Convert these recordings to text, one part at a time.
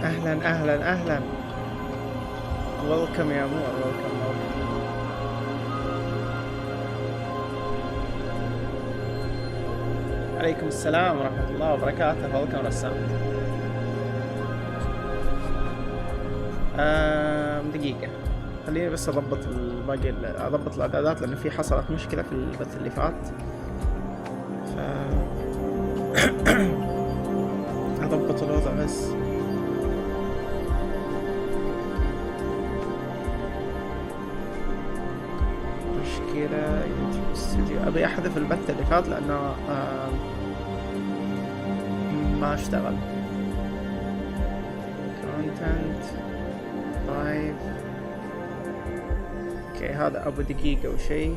اهلا اهلا اهلا. ويلكم يا مور، ويلكم. عليكم السلام ورحمة الله وبركاته. ويلكم رسام. دقيقة، خليني بس اضبط الباقي، اضبط الاعدادات لانه في حصلت مشكلة في البث اللي فات. ف اضبط الوضع بس. مشكلة يوتيوب استوديو. ابي احذف البث اللي فات لانه ما اشتغل. كونتنت لايف. اوكي هذا ابو دقيقة وشي.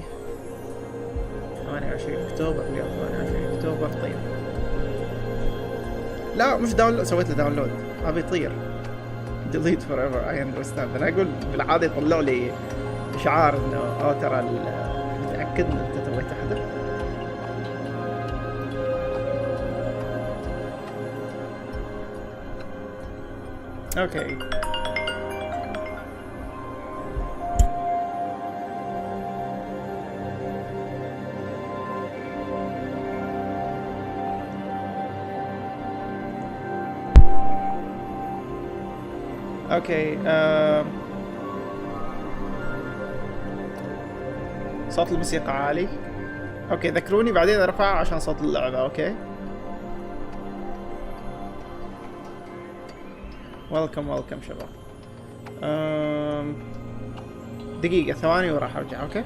28 اكتوبر، اليوم 28 اكتوبر. طيب لا مش داونلود، سويت له داونلود. ابي يطير. delete forever I understand. انا اقول بالعادة يطلع لي اشعار انه ترى متأكد ان انت تويت تحذف. اوكي اوكي. صوت الموسيقى عالي. اوكي ذكروني بعدين ارفعها عشان صوت اللعبة. اوكي ويلكم شباب. دقيقة ثواني وراح ارجع. اوكي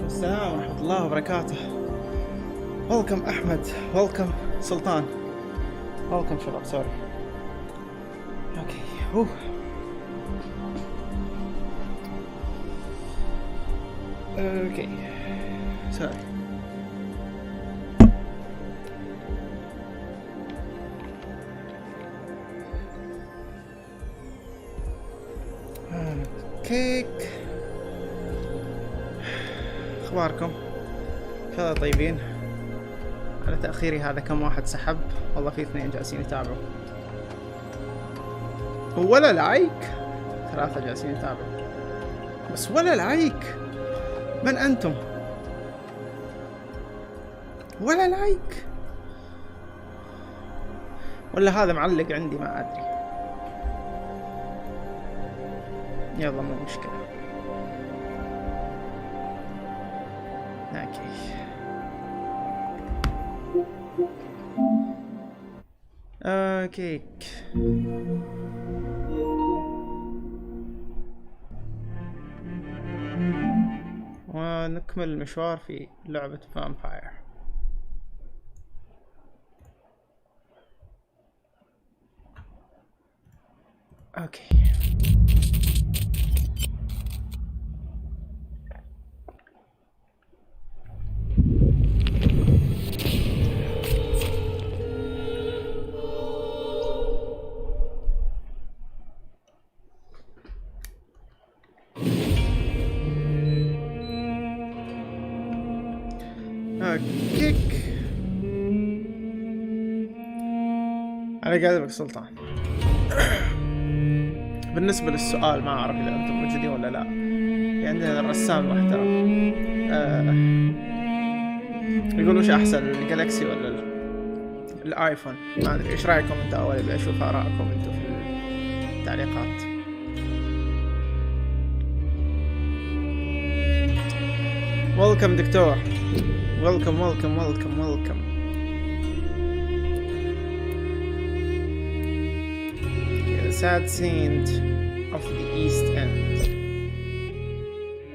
السلام ورحمة الله وبركاته. ويلكم أحمد، ويلكم سلطان، ويلكم شباب. سوري. اوكي. اوكي سوري. كيك، اخباركم؟ ان شاء الله طيبين. على تأخيري هذا كم واحد سحب؟ والله في 2 جالسين يتابعوا ولا لايك، 3 جالسين يتابعوا بس ولا لايك. من انتم؟ ولا لايك؟ ولا هذا معلق عندي ما ادري. يلا مو مشكلة. اوكي. كيك. ونكمل المشوار في لعبة فامباير. اوكي. كيك. على قلبك سلطان. بالنسبة للسؤال ما أعرف إذا أنتم موجودين ولا لا. عندنا الرسام المحترم يقول وش أحسن، الجالكسي ولا الآيفون؟ ما أدري إيش رأيكم أنت أول؟ أبي أشوف آراءكم أنتم في التعليقات. ويلكم دكتور. ويلكم ويلكم ويلكم ويلكم. sad scene of the east end.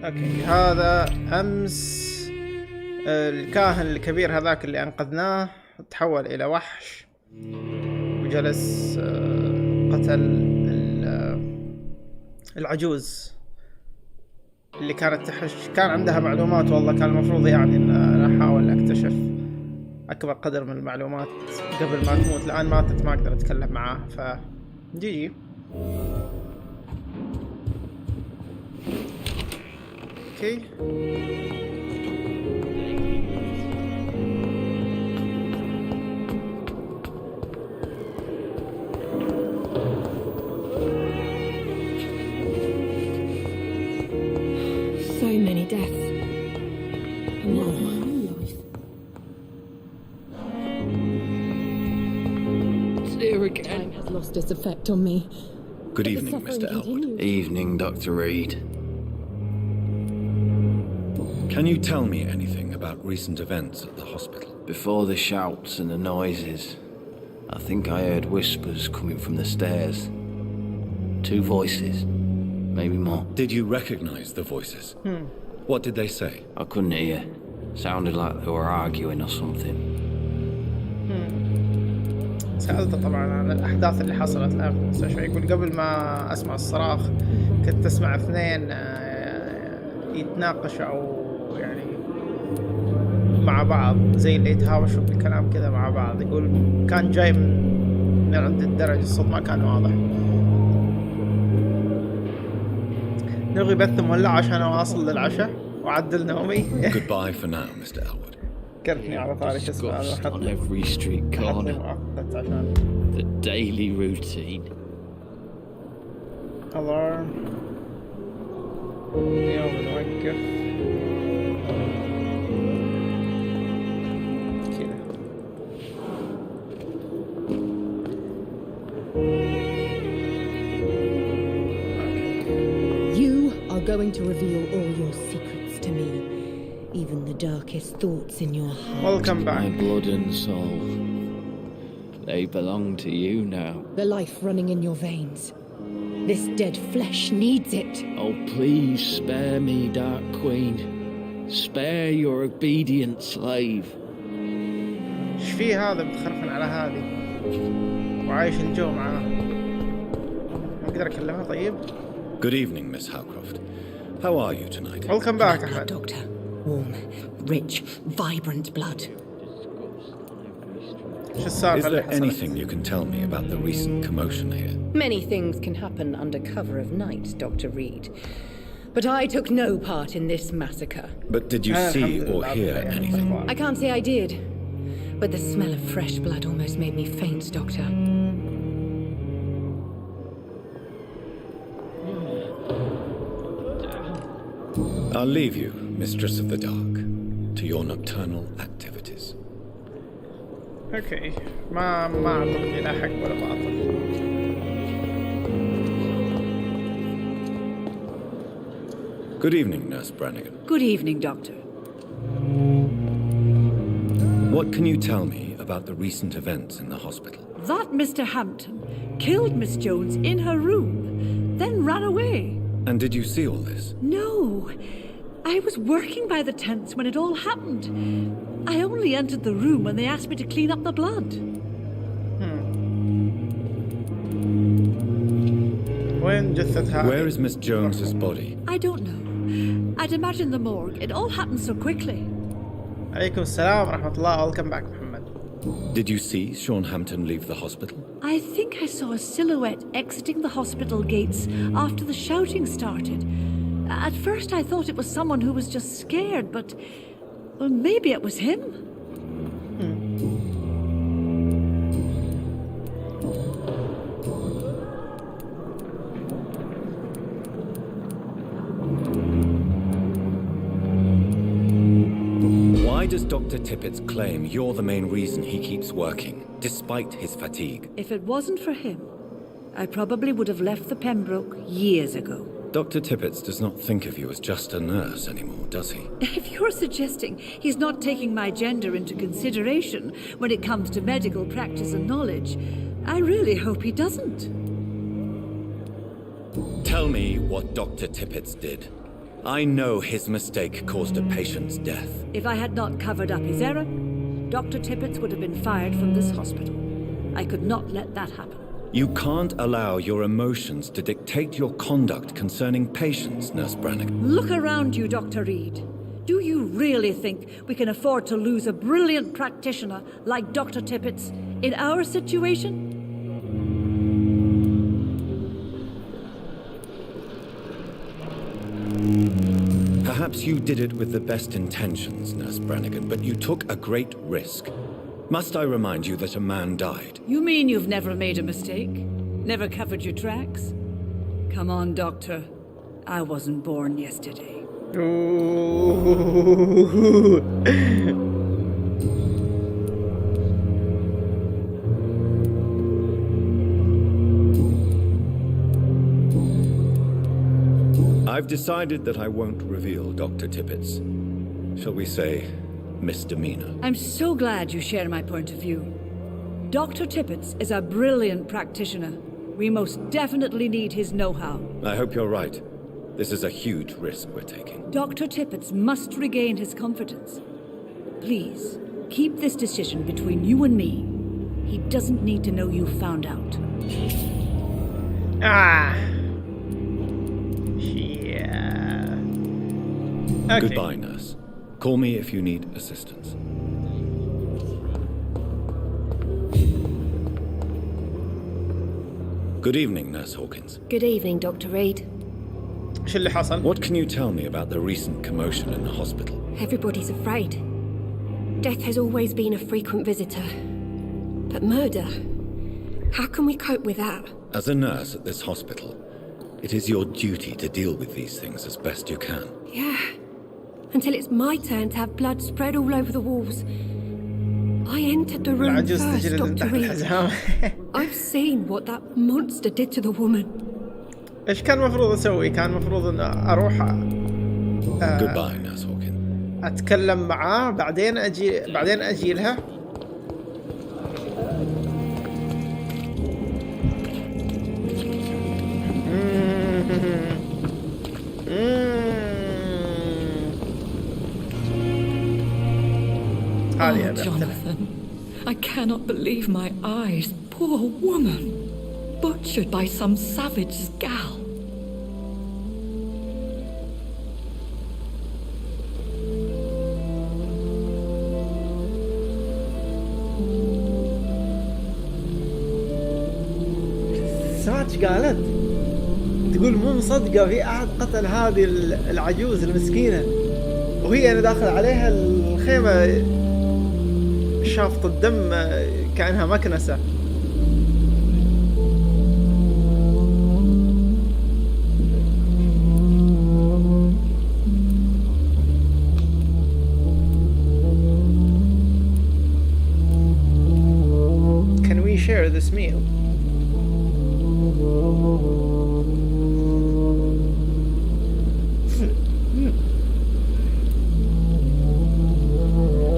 اوكي. هذا امس الكاهن الكبير هذاك اللي انقذناه تحول الى وحش وجلس قتل العجوز اللي كانت تحش. كان عندها معلومات والله، كان المفروض يعني ان انا احاول اكتشف اكبر قدر من المعلومات قبل ما تموت. الان ماتت ما اقدر اتكلم معاها. ف جي اوكي. So many deaths. Time has lost its effect on me. Good evening, Mr. Elwood. Evening, Dr. Reed. Can you tell me anything about recent events at the hospital? Before the shouts and the noises, I think I heard whispers coming from the stairs. 2 voices, maybe more. Did you recognize the voices? What did they say? I couldn't hear. Sounded like they were arguing or something. سألته طبعا عن الأحداث اللي حصلت الآن في المستشفى. يقول قبل ما أسمع الصراخ كنت أسمع 2 يتناقشوا أو يعني مع بعض زي اللي يتهاوشوا بالكلام كذا مع بعض. يقول كان جاي من عند الدرج، الصوت ما كان واضح. نبغي بث مولع عشان أواصل للعشاء وأعدل نومي. Goodbye for now, Mr. Elwood. ذكرتني على طاري اسمه on every street corner. The daily routine. alarm. يوم نوقف كذا. You are going to reveal all your secrets to me. Even the darkest thoughts in your heart. Welcome back. My blood and soul. They belong to you now. The life running in your veins. This dead flesh needs it. Oh, please spare me, Dark Queen. Spare your obedient slave. ايش في هذا بتخرفن على هذه وعايش الجو معاه. ما اقدر اكلمها طيب. Good evening, Miss Howcroft. How are you tonight? Welcome back, Blood, Ahmed. Doctor. Warm, rich, vibrant blood. ايش السالفة Is اللي there حصلت؟ anything you can tell me about the recent commotion here? Many things can happen under cover of night, Dr. Reed. But I took no part in this massacre. But did you see or hear anything? I can't say I did. But the smell of fresh blood almost made me faint, Doctor. I'll leave you, Mistress of the Dark, to your nocturnal activities. اوكي ما اعتقد لا حق ولا باطل. Good evening, Nurse Brannigan. Good evening, Doctor. What can you tell me about the recent events in the hospital? That Mr. Hampton killed Miss Jones in her room, then ran away. And did you see all this? No, I was working by the tents when it all happened. I only entered the room when they asked me to clean up the blood. وين جثة هذه؟ Where is Miss Jones's body? I don't know. I'd imagine the morgue. It all happened so quickly. عليكم السلام ورحمة الله. Welcome back, محمد. Did you see Sean Hampton leave the hospital? I think I saw a silhouette exiting the hospital gates after the shouting started. At first I thought it was someone who was just scared, but... well, maybe it was him. Why does Dr. Tippett claim you're the main reason he keeps working, despite his fatigue? If it wasn't for him, I probably would have left the Pembroke years ago. Dr. Tippett does not think of you as just a nurse anymore, does he? If you're suggesting he's not taking my gender into consideration when it comes to medical practice and knowledge, I really hope he doesn't. Tell me what Dr. Tippett did. I know his mistake caused a patient's death. If I had not covered up his error, Dr. Tippett would have been fired from this hospital. I could not let that happen. You can't allow your emotions to dictate your conduct concerning patients, Nurse Brannigan. Look around you, Dr. Reed. Do you really think we can afford to lose a brilliant practitioner like Dr. Tippett in our situation? Perhaps you did it with the best intentions, Nurse Brannigan, but you took a great risk. Must I remind you that a man died? You mean you've never made a mistake? Never covered your tracks? Come on, Doctor. I wasn't born yesterday. I've decided that I won't reveal Dr. Tippett's, shall we say, misdemeanor. I'm so glad you share my point of view. Dr. Tippett is a brilliant practitioner. We most definitely need his know-how. I hope you're right. This is a huge risk we're taking. Dr. Tippett must regain his confidence. Please, keep this decision between you and me. He doesn't need to know you found out. Ah. Yeah. Okay. Goodbye, nurse. Call me if you need assistance. Good evening, Nurse Hawkins. Good evening, Dr. Reed. ايش اللي حصل؟ What can you tell me about the recent commotion in the hospital? Everybody's afraid. Death has always been a frequent visitor. But murder? How can we cope with that? As a nurse at this hospital, it is your duty to deal with these things as best you can. Yeah. Until it's my turn to have blood spread all over the walls. I entered the room العجوز first, تجري من Dr. تحت Reed. الحزام. I've seen what that monster did to the woman. ايش كان المفروض اسوي؟ كان المفروض ان اروح Goodbye, Nurse Hawkins. اتكلم معاه بعدين اجي لها. هذه Oh, أبي أقتلها. Jonathan, I cannot believe my eyes. Poor woman, butchered by some savage scowl. سمعت ايش قالت؟ تقول مو مصدقة في أحد قتل هذه العجوز المسكينة، وهي أنا داخل عليها الخيمة شافط الدم كأنها مكنسة. Can we share this meal?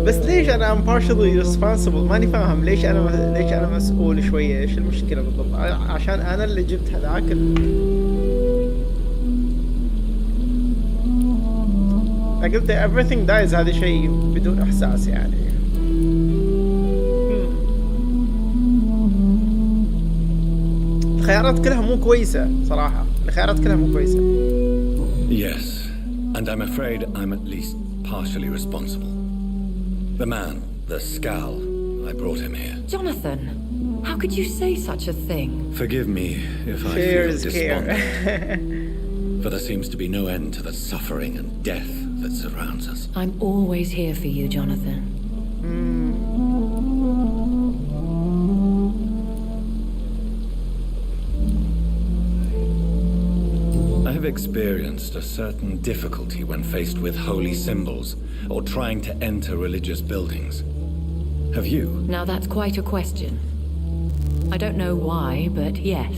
بس ليش انا I'm partially responsible؟ ماني فاهم ليش انا مسؤول شويه. ايش المشكله بالضبط؟ عشان انا اللي جبت هذاك قلت everything dies. هذا شيء بدون احساس يعني. الخيارات كلها مو كويسه صراحه. الخيارات كلها مو كويسه. Yes, and I'm afraid I'm at least partially responsible. The man, the scowl, I brought him here. Jonathan, how could you say such a thing? Forgive me if I feel despondent, for there seems to be no end to the suffering and death that surrounds us. I'm always here for you, Jonathan. I have experienced a certain difficulty when faced with holy symbols or trying to enter religious buildings. Have you? Now that's quite a question. I don't know why, but yes,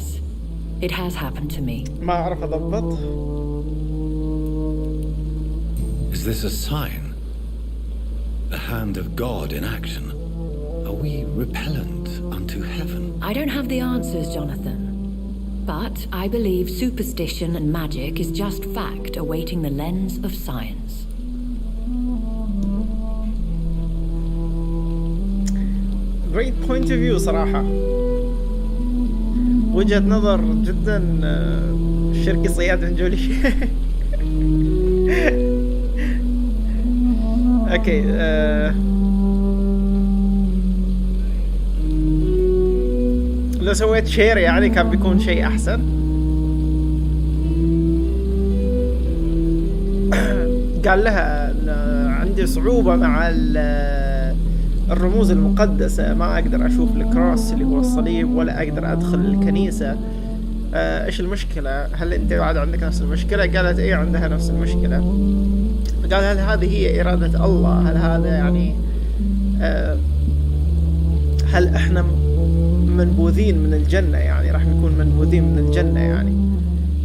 it has happened to me. ما أعرف أضبط. Is this a sign? The hand of God in action? Are we repellent unto heaven? I don't have the answers, Jonathan. But I believe superstition and magic is just fact awaiting the lens of science. Great point of view صراحة. وجهة نظر جدا شركي صياد نجولي. اوكي لو سويت شير يعني كان بيكون شيء احسن. قال لها ان عندي صعوبة مع الرموز المقدسة، ما اقدر اشوف الكروس اللي هو الصليب ولا اقدر ادخل الكنيسة. ايش المشكلة؟ هل انت بعد عندك نفس المشكلة؟ قالت ايه عندها نفس المشكلة. قال هل هذه هي إرادة الله؟ هل هذا يعني هل احنا منبوذين من الجنة؟ يعني راح نكون منبوذين من الجنة يعني.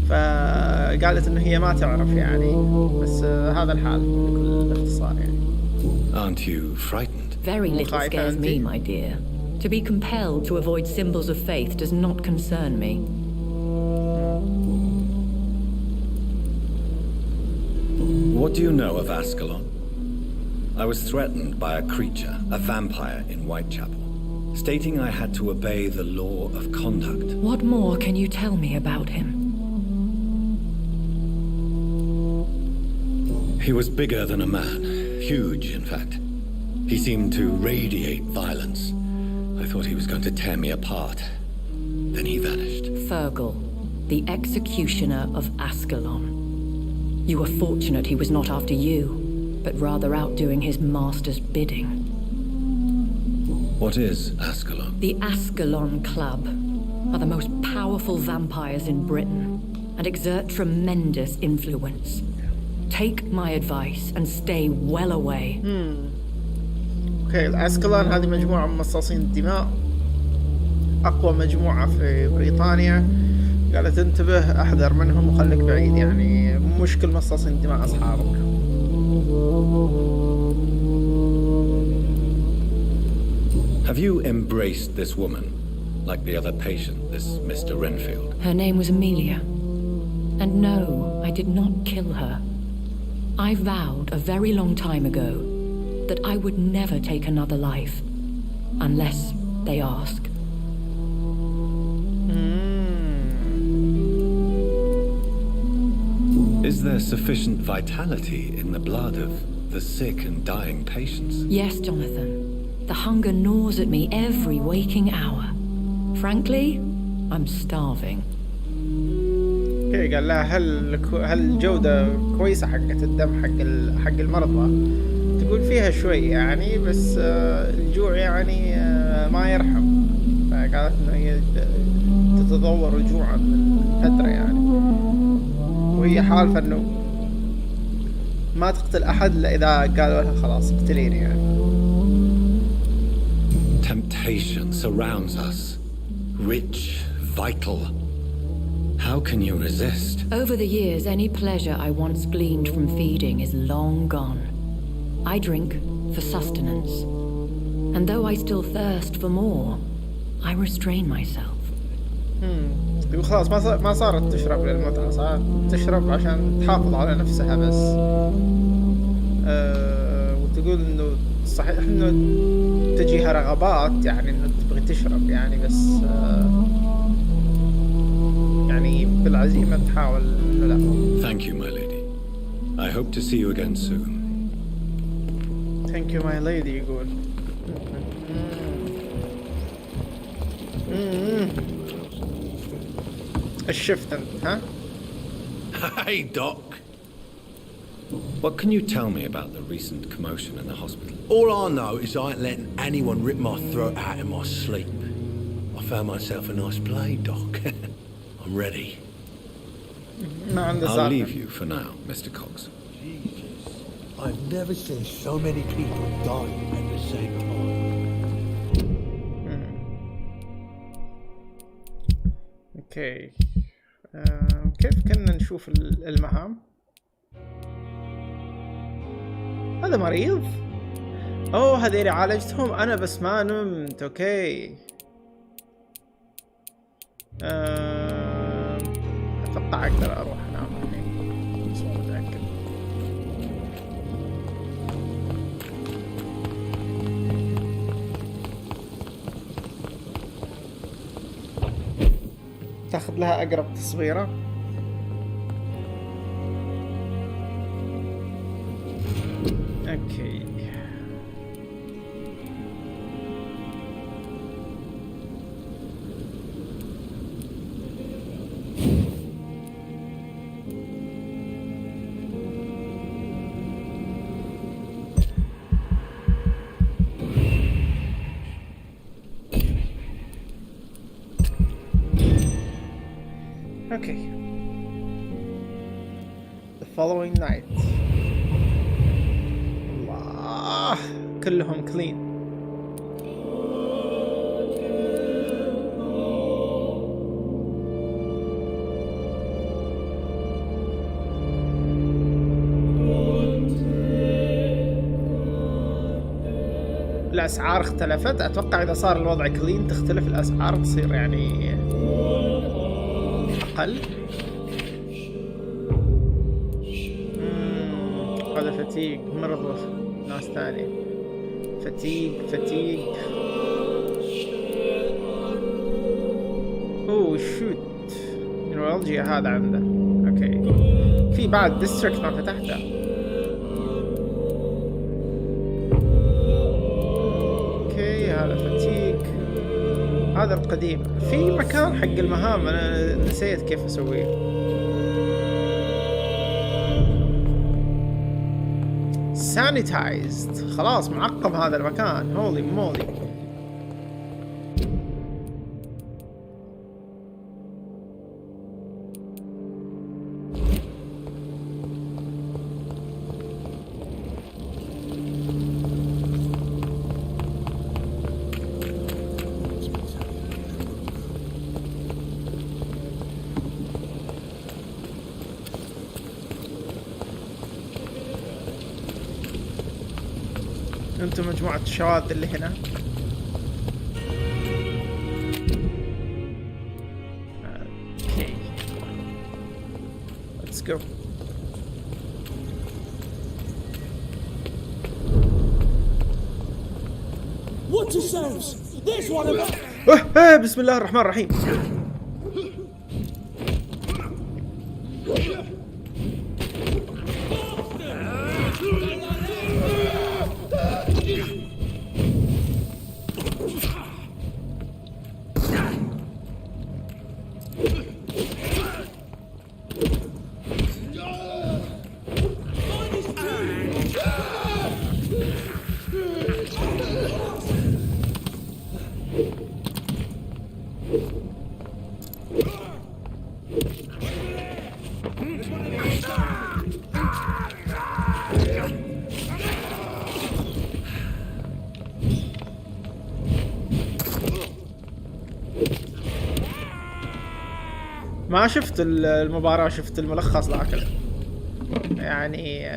فقالت انه هي ما تعرف يعني، بس هذا الحال بكل اختصار يعني. Aren't you frightened? Very little scares me, my dear. To be compelled to avoid symbols of faith does not concern me. What do you know of Ascalon? I was threatened by a creature, a vampire in Whitechapel, stating I had to obey the law of conduct. What more can you tell me about him? He was bigger than a man, huge in fact. He seemed to radiate violence. I thought he was going to tear me apart. Then he vanished. Fergal, the executioner of Ascalon. You were fortunate he was not after you, but rather out doing his master's bidding. What is Ascalon? The Ascalon Club are the most powerful vampires in Britain and exert tremendous influence. Take my advice and stay well away. اوكي الاسكلان هذه مجموعة من مصاصين الدماء، اقوى مجموعة في بريطانيا. قالت انتبه احذر منهم وخليك بعيد، يعني مش كل مصاصين الدماء اصحابك. Have you embraced this woman, like the other patient, this Mr. Renfield? Her name was Amelia. And no, I did not kill her. I vowed a very long time ago that I would never take another life. Unless they ask. Is there sufficient vitality in the blood of the sick and dying patients? Yes, Jonathan. The hunger gnaws at me every waking hour. Frankly, I'm starving. اوكي قال لها هل الجودة كويسة حقت الدم حق المرضى؟ تقول فيها شوي يعني، بس الجوع يعني ما يرحم. فقالت انه هي تتضور جوعا من فترة يعني، وهي حالفة انه ما تقتل احد الا اذا قالوا لها خلاص اقتليني يعني. Temptation surrounds us. Rich, vital. How can you resist? Over the years, any pleasure I once gleaned from feeding is long gone. I drink for sustenance. And though I still thirst for more, I restrain myself. تقول خلاص ما صارت تشرب للمتعة، صارت تشرب عشان تحافظ على نفسها بس. وتقول انه صحيح انه تجيها رغبات يعني انه تبغي تشرب يعني، بس يعني بالعزيمة تحاول انه لا. Thank you, my lady. I hope to see you again soon. Thank you, my lady. يقول. الشفت انت ها؟ Hey, Doc. What can you tell me about the recent commotion in the hospital? All I know is I ain't letting anyone rip my throat out in my sleep. I found myself a nice blade, Doc. I'm ready. ما عنده I'll سالفة. leave you for now, Mr. Cox. Jesus, I've never seen so many people dying at the same time. اوكي. كيف كنا نشوف المهام؟ هذا مريض؟ اوه هذيلي عالجتهم انا بس ما نمت. اوكي. اتوقع اقدر اروح انام الحين بس مو متأكد. تاخذ لها اقرب تصويرة. اوكي. Okay. The following night. الله كلهم clean. الأسعار اختلفت. أتوقع إذا صار الوضع clean تختلف الأسعار، تصير يعني أقل. هذا فتيق مرض ناس ثانية. فتيق اوه شوت. نيورولوجيا هذا عنده. اوكي. في بعد ديستريكت ما فتحته. اوكي هذا فتيق. هذا القديم. في مكان حق المهام انا نسيت كيف اسويه. سانيتايزد. خلاص معقم هذا المكان. هولي مولي. انتم مجموعة الشواذ اللي هنا. اوكي. Let's go. Watch yourselves! There's one of them! بسم الله الرحمن الرحيم. ما شفت المباراة، شفت الملخص لكن يعني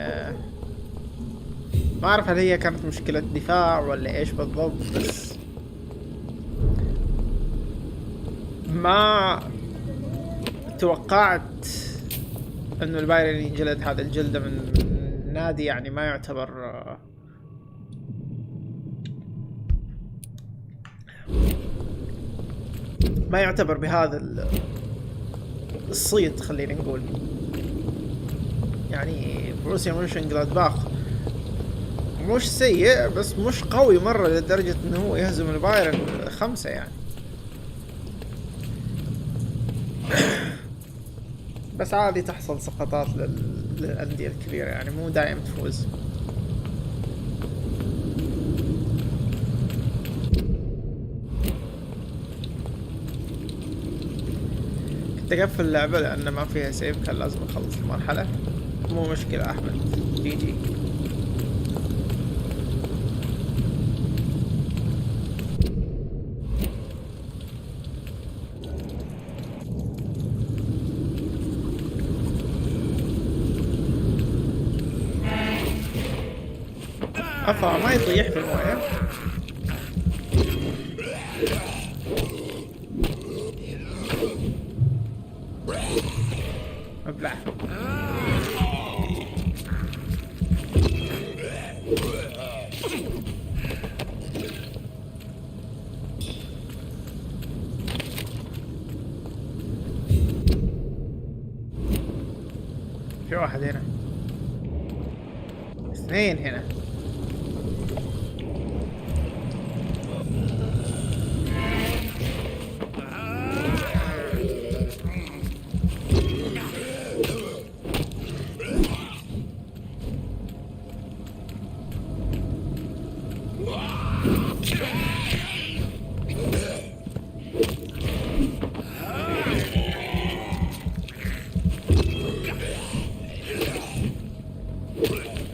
ما أعرف هل هي كانت مشكلة دفاع ولا إيش بالضبط، بس ما توقعت إنه الباير اللي ينجلد هذا الجلدة من نادي يعني ما يعتبر بهذا الصيت، خلينا نقول. يعني بروسيا مونشنجلادباخ مش سيء بس مش قوي مرة لدرجة انه هو يهزم البايرن 5 يعني. بس عادي تحصل سقطات للأندية الكبيرة، يعني مو دائم تفوز. كنت أقفل اللعبة لأن ما فيها سيف، كان لازم أخلص المرحلة. مو مشكلة أحمد، جي. أفا ما يطيح في الموية. ابلع. في واحد هنا، 2 هنا.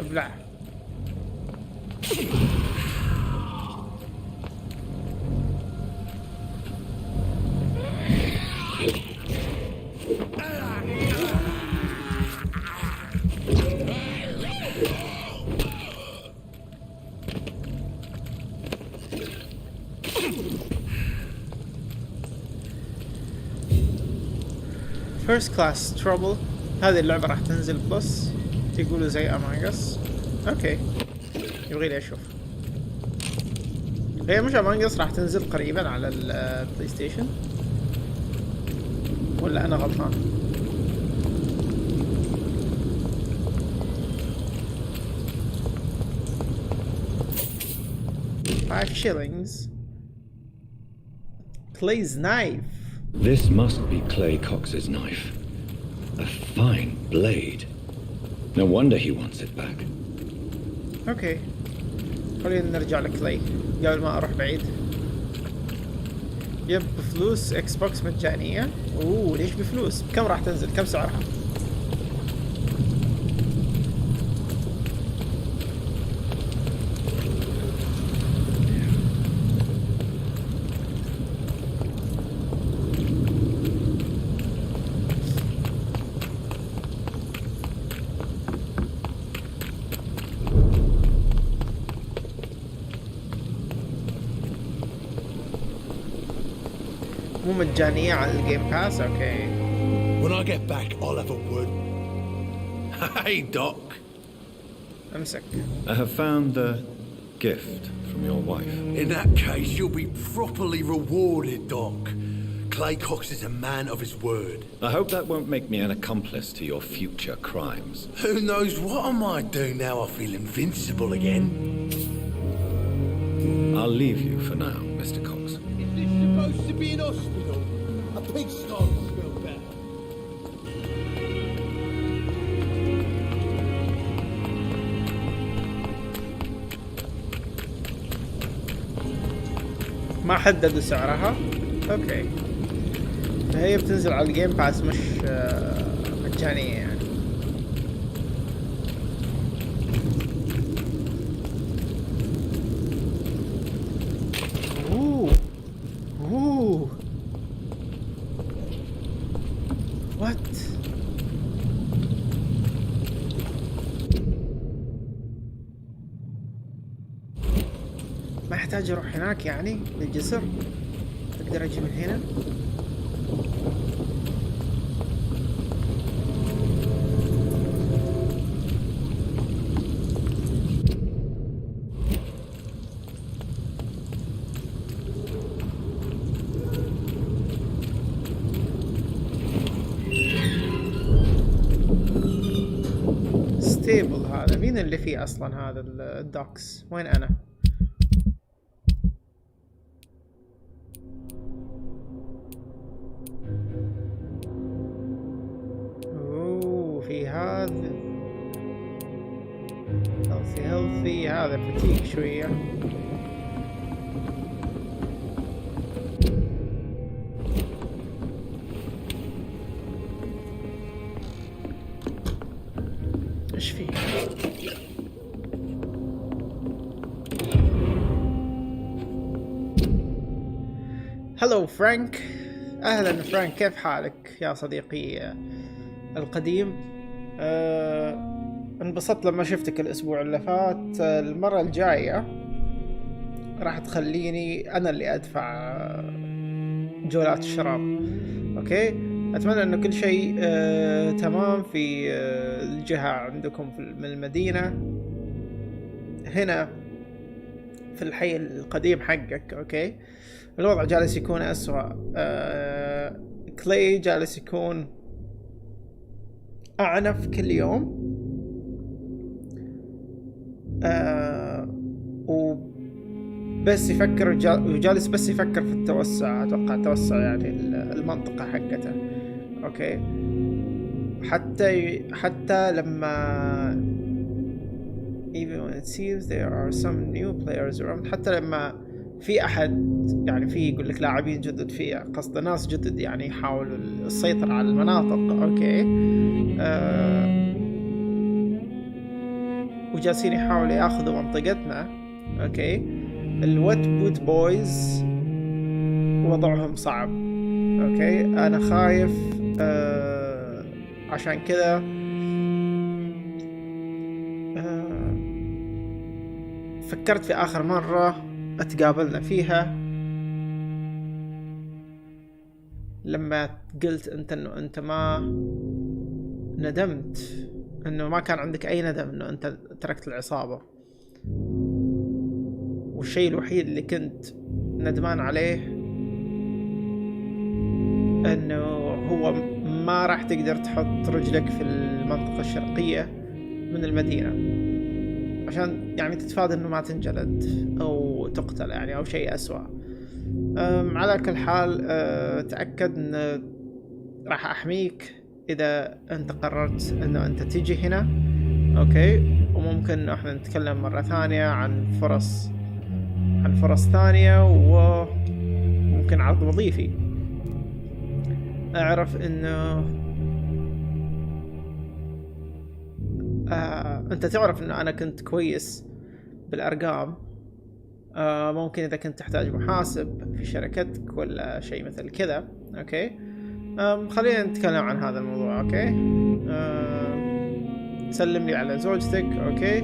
ابلع. First Class Trouble. هذه اللعبة راح تنزل بلس، يقولوا زي أمانجس. اوكي، يبغي لي اشوف. هي مش أمانجس راح تنزل قريبا على البلاي ستيشن ولا انا غلطان؟ $5. Clay's knife. This must be Clay Cox's knife. A fine blade. No wonder he wants it back. اوكي، خلينا نرجع لكلاي قبل ما اروح بعيد. يب بفلوس اكس بوكس مجانية. اوه ليش بفلوس؟ كم راح تنزل؟ كم سعرها؟ مو مجانية على الجيم باس. اوكي. When I get back, I'll have a word. Hey, Doc. امسك. I have found the gift from your wife. In that case, you'll be properly rewarded, Doc. Clay Cox is a man of his word. I hope that won't make me an accomplice to your future crimes. Who knows what I might do now I feel invincible again? I'll leave you for now, Mr. Cox. Is this supposed to be an hospital? A pigsty spilled there. ما حددوا سعرها. اوكي، فهي بتنزل على الجيم باس، مش مجانية يعني. اوه وات، ما احتاج اروح هناك يعني للجسر، اقدر اجي من هنا. ستيبل هذا مين اللي فيه اصلا؟ هذا الدوكس وين انا؟ في هذا healthy هذا فتيك شوية. ايش فيه؟ هلو فرانك، اهلا فرانك، كيف حالك يا صديقي القديم؟ انبسطت لما شفتك الاسبوع اللي فات. المرة الجاية راح تخليني انا اللي ادفع جولات الشراب. اوكي، اتمنى انه كل شيء تمام في الجهة عندكم من المدينة هنا في الحي القديم حقك. اوكي، الوضع جالس يكون اسوأ. كلاي جالس يكون أعنف كل يوم، وبس يفكر وجالس بس يفكر في التوسع. أتوقع التوسع يعني المنطقة حقته. أوكي، حتى لما even when it seems there are some new players around، حتى لما في أحد يعني في يقول لك لاعبين جدد، في قصد ناس جدد يعني يحاولوا السيطرة على المناطق. أوكي، وجالسين يحاولوا ياخذوا منطقتنا. اوكي، الوت بوت بويز وضعهم صعب. اوكي، انا خايف عشان كذا فكرت في اخر مرة اتقابلنا فيها لما قلت انت انه انت ما ندمت، انه ما كان عندك اي ندم انه انت تركت العصابة، والشيء الوحيد اللي كنت ندمان عليه انه هو ما راح تقدر تحط رجلك في المنطقة الشرقية من المدينة عشان يعني تتفادى انه ما تنجلد او تقتل يعني او شيء اسوأ. على كل حال تأكد ان راح احميك اذا انت قررت انه انت تيجي هنا. اوكي، وممكن انه احنا نتكلم مرة ثانية عن فرص ثانية وممكن عرض وظيفي. اعرف انه انت تعرف انه انا كنت كويس بالارقام. ممكن اذا كنت تحتاج محاسب في شركتك ولا شيء مثل كذا. اوكي، خلينا نتكلم عن هذا الموضوع. اوكي، سلم لي على زوجتك. اوكي،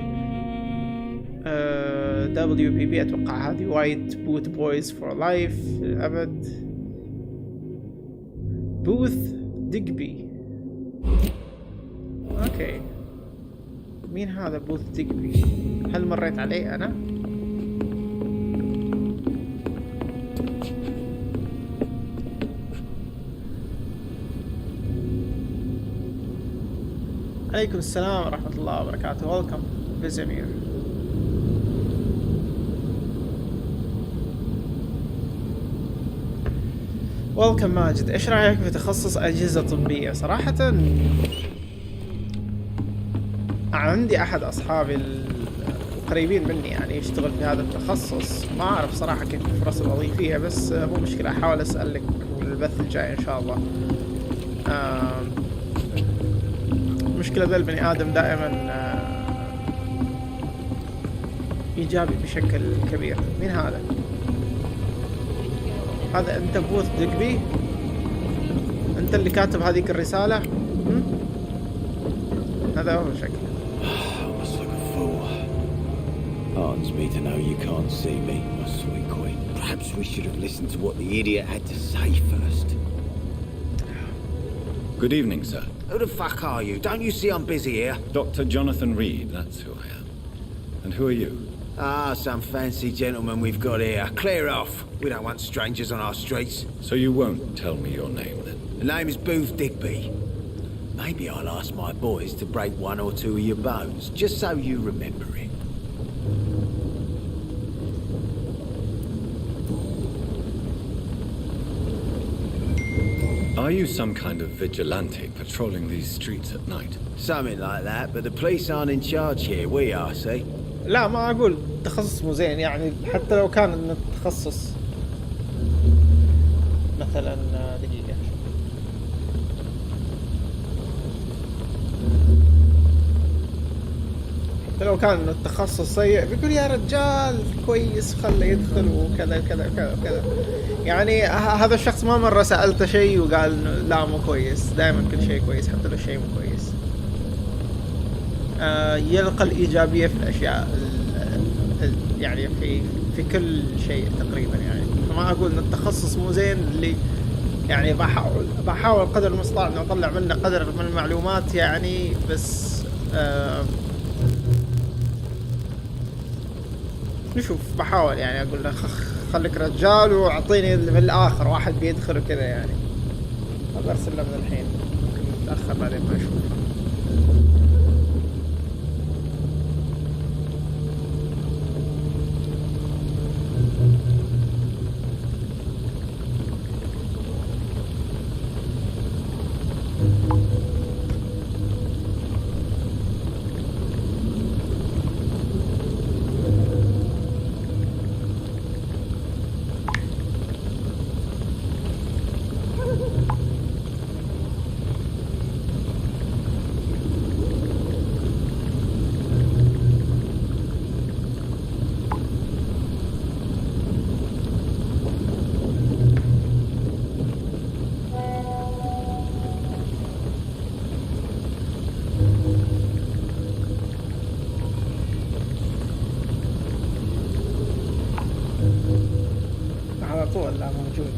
WPB اتوقع هذه وايت بوت بويز فور لايف الابد. بوث ديجبي. اوكي، مين هذا بوث ديجبي؟ هل مريت عليه انا؟ عليكم السلام ورحمة الله وبركاته. ويلكم بزمير. ويلكم ماجد. ايش رايك في تخصص اجهزة طبية؟ صراحة عندي احد اصحابي القريبين مني يعني يشتغل في هذا التخصص. ما اعرف صراحة كيف الفرص الوظيفية، بس مو مشكلة، احاول اسألك والبث الجاي ان شاء الله. مشكلة ذا البني ادم دائما ايجابي بشكل كبير. مين هذا؟ هذا انت بوث ديجبي؟ انت اللي كاتب هذيك الرسالة؟ هذا هو شكله. Heartens me to know you can't see me, my sweet queen. Perhaps we should have listened to what the idiot had to say first. Good evening, sir. Who the fuck are you? Don't you see I'm busy here? Dr. Jonathan Reed, that's who I am. And who are you? Ah, some fancy gentleman we've got here. Clear off. We don't want strangers on our streets. So you won't tell me your name, then? The name is Booth Digby. Maybe I'll ask my boys to break one or two of your bones, just so you remember it. Are you some kind of vigilante patrolling these streets at night? Something like that, but the police aren't in charge here. We are, see? لا ما اقول تخصص مو زين يعني، حتى لو كان ان التخصص مثلا دقيقة، حتى لو كان ان التخصص سيء بيقول يا رجال كويس خله يدخل وكذا كذا كذا كذا. يعني هذا الشخص ما مرة سألته شيء وقال لا مو كويس. دائما كل شيء كويس حتى لو شيء مو كويس. يلقى الإيجابية في الأشياء يعني في كل شيء تقريبا يعني. فما أقول إن التخصص مو زين، اللي يعني بحاول قدر المستطاع إنه أطلع منه قدر من المعلومات يعني. بس نشوف، بحاول يعني أقول له خليك رجال وأعطيني من الآخر واحد بيدخل وكذا يعني. أرسل له من الحين، ممكن متأخر بعدين ما أشوف. لا موجود.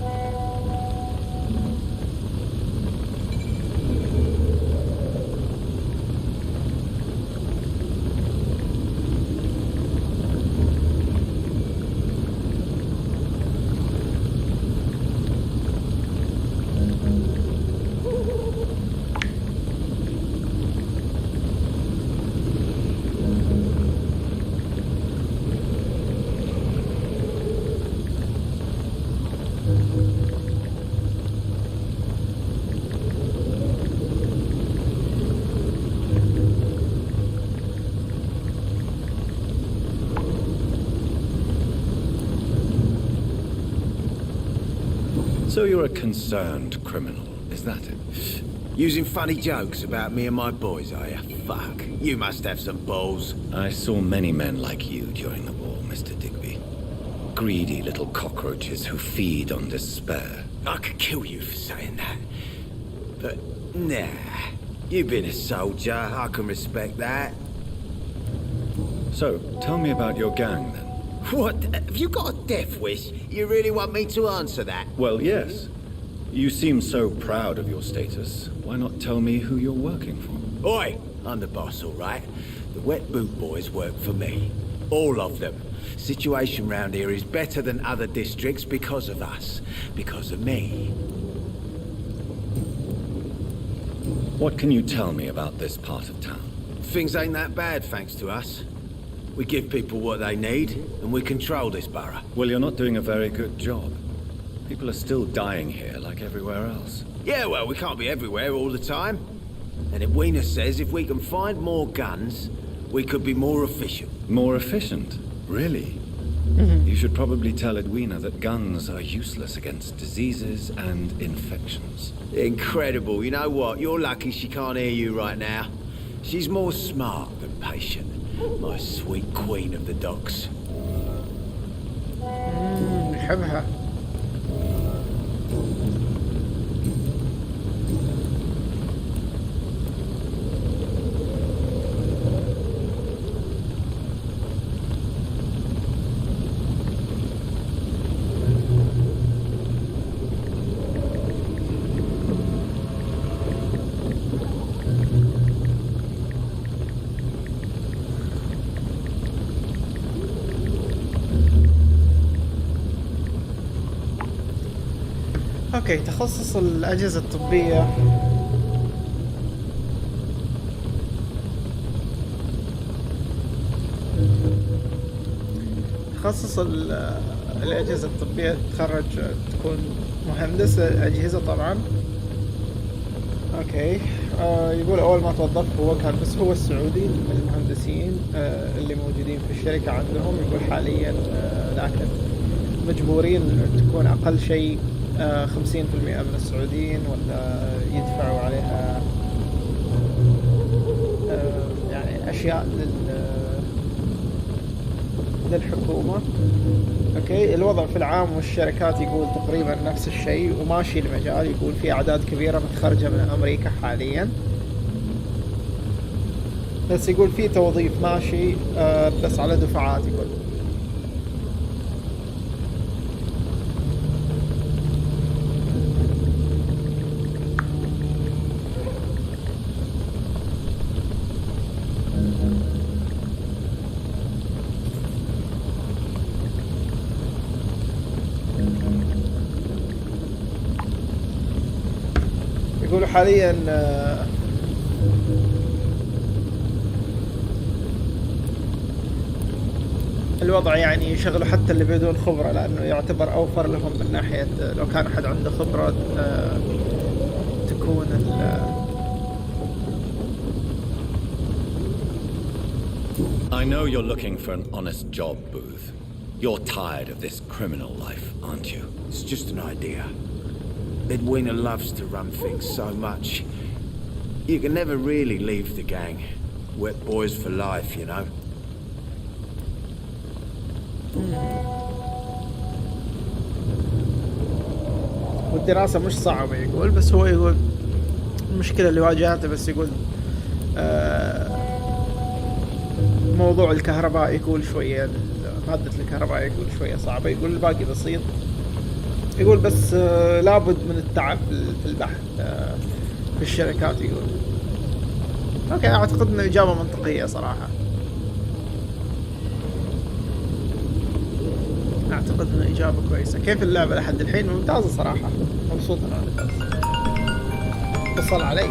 So you're a concerned criminal, is that it? Using funny jokes about me and my boys, are you? Fuck. You must have some balls. I saw many men like you during the war, Mr. Digby. Greedy little cockroaches who feed on despair. I could kill you for saying that. But, nah. You've been a soldier, I can respect that. So, tell me about your gang, then. What? Have you got a death wish? You really want me to answer that? Well, yes. You seem so proud of your status. Why not tell me who you're working for? Oi! I'm the boss, all right? The wet boot boys work for me. All of them. Situation round here is better than other districts because of us. Because of me. What can you tell me about this part of town? Things ain't that bad thanks to us. We give people what they need, and we control this borough. Well, you're not doing a very good job. People are still dying here like everywhere else. Yeah, well, we can't be everywhere all the time. And Edwina says if we can find more guns, we could be more efficient. More efficient? Really? You should probably tell Edwina that guns are useless against diseases and infections. Incredible. You know what? You're lucky she can't hear you right now. She's more smart than patient. My sweet queen of the docks. يحبها. اوكي، تخصص الأجهزة الطبية. تخصص الأجهزة الطبية تخرج تكون مهندس أجهزة طبعا. اوكي، يقول اول ما توظف هو كان بس هو السعودي من المهندسين اللي موجودين في الشركة عندهم. يقول حاليا لكن مجبورين تكون اقل شيء 50% من السعوديين ولا يدفعوا عليها يعني اشياء للحكومة. اوكي، الوضع في العام والشركات يقول تقريبا نفس الشيء وماشي المجال. يقول في اعداد كبيرة متخرجة من امريكا حاليا، بس يقول في توظيف ماشي بس على دفعات. يقولوا حاليا الوضع يعني يشغلوا حتى اللي بدون خبرة، لأنه يعتبر أوفر لهم من ناحية لو كان أحد عنده خبرة تكون I know you're looking for an honest job, Booth. You're tired of this criminal life, aren't you? It's just an idea. Edwina loves to run things so much. You can never really leave the gang. Wet boys for life, you know. والدراسة مش صعبة يقول، بس هو يقول المشكلة اللي واجهته، بس يقول موضوع الكهرباء يقول شوية، مادة الكهرباء يقول شوية صعبة. يقول الباقي بسيط. يقول بس لابد من التعب في البحث في الشركات. يقول اوكي، اعتقد انه اجابة منطقية صراحة. اعتقد انه اجابة كويسة. كيف اللعبة لحد الحين؟ ممتازة صراحة، مبسوط انا. اتصل علي.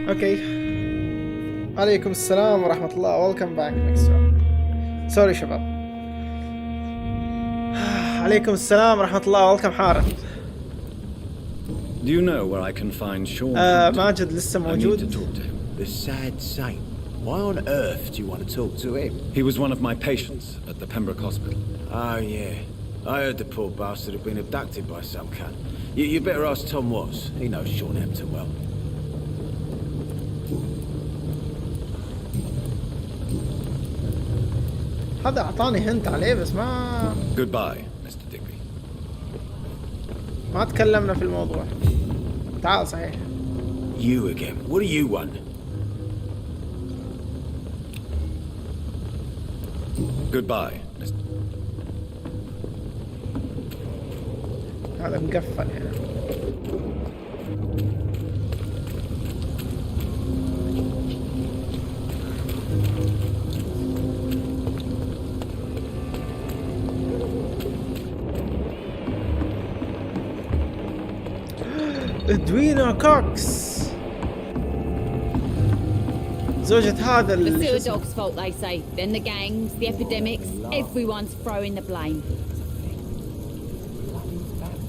اوكي. عليكم السلام ورحمة الله. ويلكم باك سوري شباب. عليكم السلام ورحمة الله. ويلكم حارث. Do you know where I can find Sean? ماجد لسه موجود. I need to talk to him. The sad saint. Why on earth do you want to talk to him? He was one of my patients at the Pembroke Hospital. Oh, yeah. I heard the poor bastard had been abducted by some cunt. You better ask Tom Watts. He knows Sean Hampton well. هذا أعطاني هنت عليه بس ما. Goodbye, Mr. Digby. ما تكلمنا في الموضوع. تعال صحيح. You again. What do you want? Goodbye, Mr. هذا مقفل هنا. ادوينا كوكس زوجة هذا The sewer dog's fault, they say. Then the gangs, the epidemics, everyone's throwing the blame.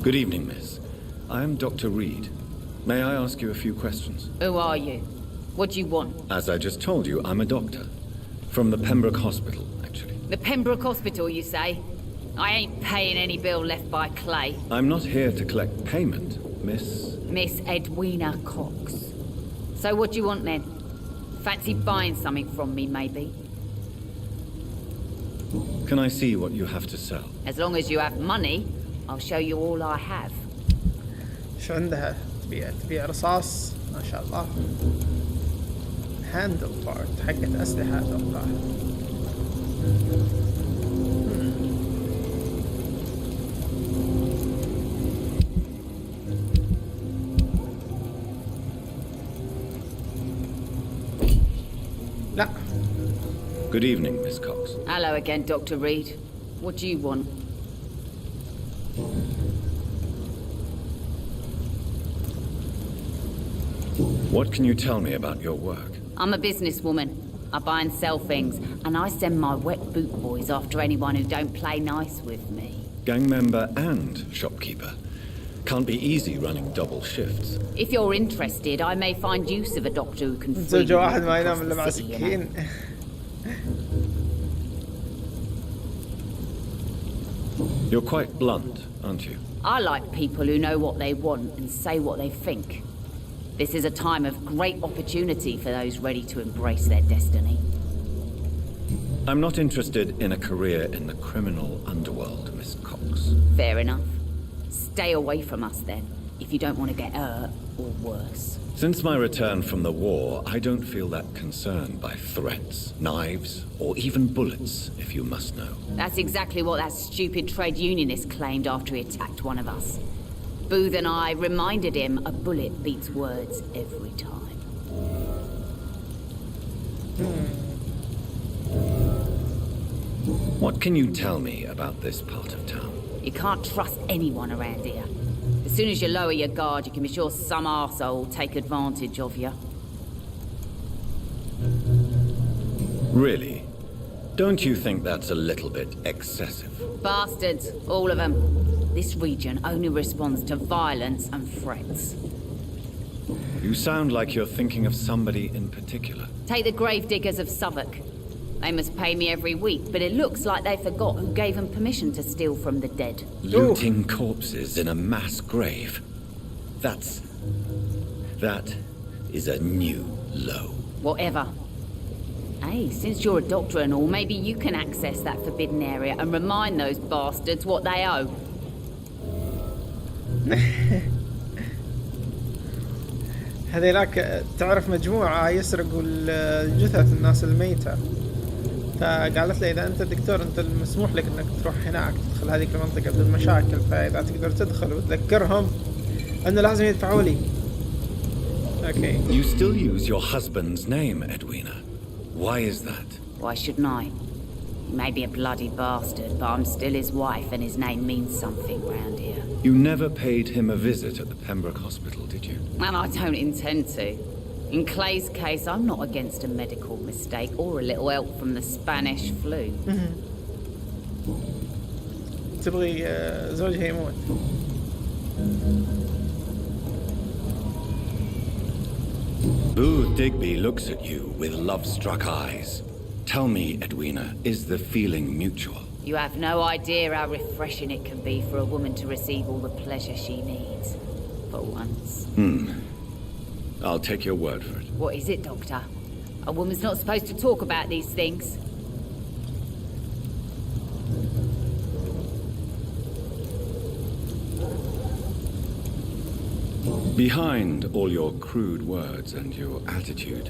Good evening, miss. I am Dr. Reed. May I ask you a few questions? Who are you? What do you want? As I just told you, I'm a doctor. From the Pembroke Hospital, actually. The Pembroke Hospital, you say? I ain't paying any bill left by Clay. I'm not here to collect payment, Miss... Miss Edwina Cox. So what do you want then? Fancy buying something from me, maybe? Can I see what you have to sell? As long as you have money, I'll show you all I have. شو عندها؟ تبيع رصاص ما شاء الله. هاندل بارت حقت أسلحة أتوقع. لا. Good evening, Miss Cox. Hello again, Dr. Reed. What do you want? What can you tell me about your work? I'm a businesswoman. I buy and sell things, and I send my wet boot boys after anyone who don't play nice with me. Gang member and shopkeeper. Can't be easy running double shifts. If you're interested, I may find use of a doctor who can free زوج you واحد ما across ينام إلا the مع city, you know. سكين. You're quite blunt, aren't you? I like people who know what they want and say what they think. This is a time of great opportunity for those ready to embrace their destiny. I'm not interested in a career in the criminal underworld, Miss Cox. Fair enough. Stay away from us then, if you don't want to get hurt or worse. Since my return from the war, I don't feel that concerned by threats, knives, or even bullets, if you must know. That's exactly what that stupid trade unionist claimed after he attacked one of us. Booth and I reminded him a bullet beats words every time. What can you tell me about this part of town? You can't trust anyone around here. As soon as you lower your guard, you can be sure some arsehole will take advantage of you. Really? Don't you think that's a little bit excessive? Bastards, all of them. This region only responds to violence and threats. You sound like you're thinking of somebody in particular. Take the gravediggers of Southwark. They must pay me every week, but it looks like they forgot who gave them permission to steal from the dead. Looting corpses in a mass grave. That is a new low. Whatever. Hey, since you're a doctor and all, maybe you can access that forbidden area and remind those bastards what they owe. هذيلاك تعرف مجموعة يسرقوا الجثث الناس الميتة، فقالت لي إذا أنت دكتور أنت المسموح لك إنك تروح هناك تدخل هذيك المنطقة بدون مشاكل، فإذا تقدر تدخل وتذكرهم أنه لازم يدفعوا لي. Okay. You still use your husband's name, Edwina. Why is that? Why shouldn't I? He may be a bloody bastard, but I'm still his wife and his name means something round here. You never paid him a visit at the Pembroke Hospital, did you? And I don't intend to. In Clay's case, I'm not against a medical mistake or a little help from the Spanish flu. تبغي زوجها يموت. Booth Digby looks at you with love-struck eyes. Tell me, Edwina, is the feeling mutual? You have no idea how refreshing it can be for a woman to receive all the pleasure she needs. For once. I'll take your word for it. What is it, Doctor? A woman's not supposed to talk about these things. Behind all your crude words and your attitude,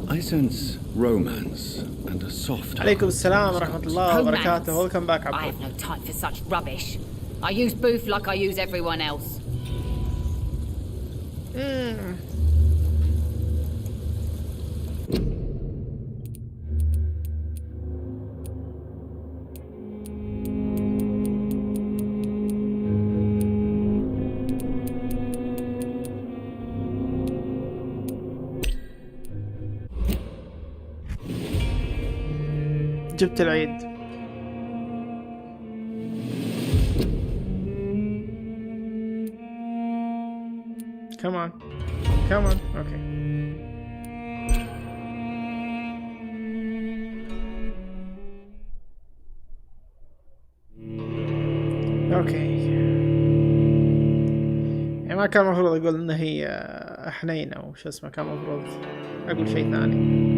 I sense romance and a soft heart. عليكم السلام ورحمة الله وبركاته. Welcome back. I have no time for such rubbish. I use Booth like I use everyone else. جبت العيد. Come on. Come on. Okay. اوكي، يعني ما كان المفروض اقول ان هي حنينة او شو اسمه، كان المفروض اقول شيء ثاني.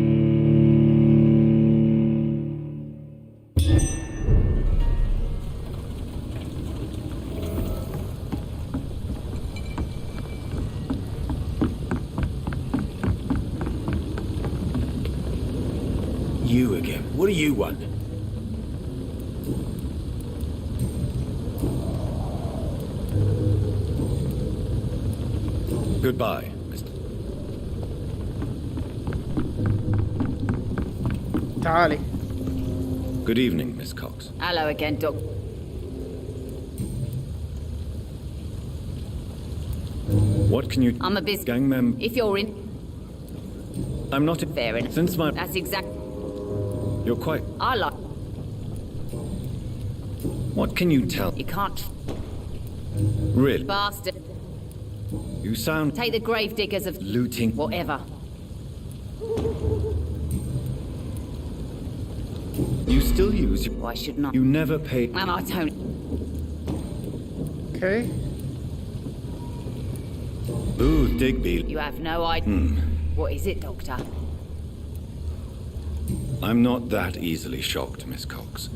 You again. What do you want? Goodbye, Mr. تعالي. Good evening, Miss Cox. Hello again, Doc. What can you... I'm a business gang member. If you're in... I'm not... Fair enough. Since my... That's exact... You're quite... I like... What can you tell? You can't... Really? Bastard. You sound... Take the gravediggers of... Looting. Whatever. You still use... Why should not? You never pay... And I don't... Okay. Ooh, Digby. You have no idea. What is it, Doctor? I'm not that easily shocked, Miss Cox.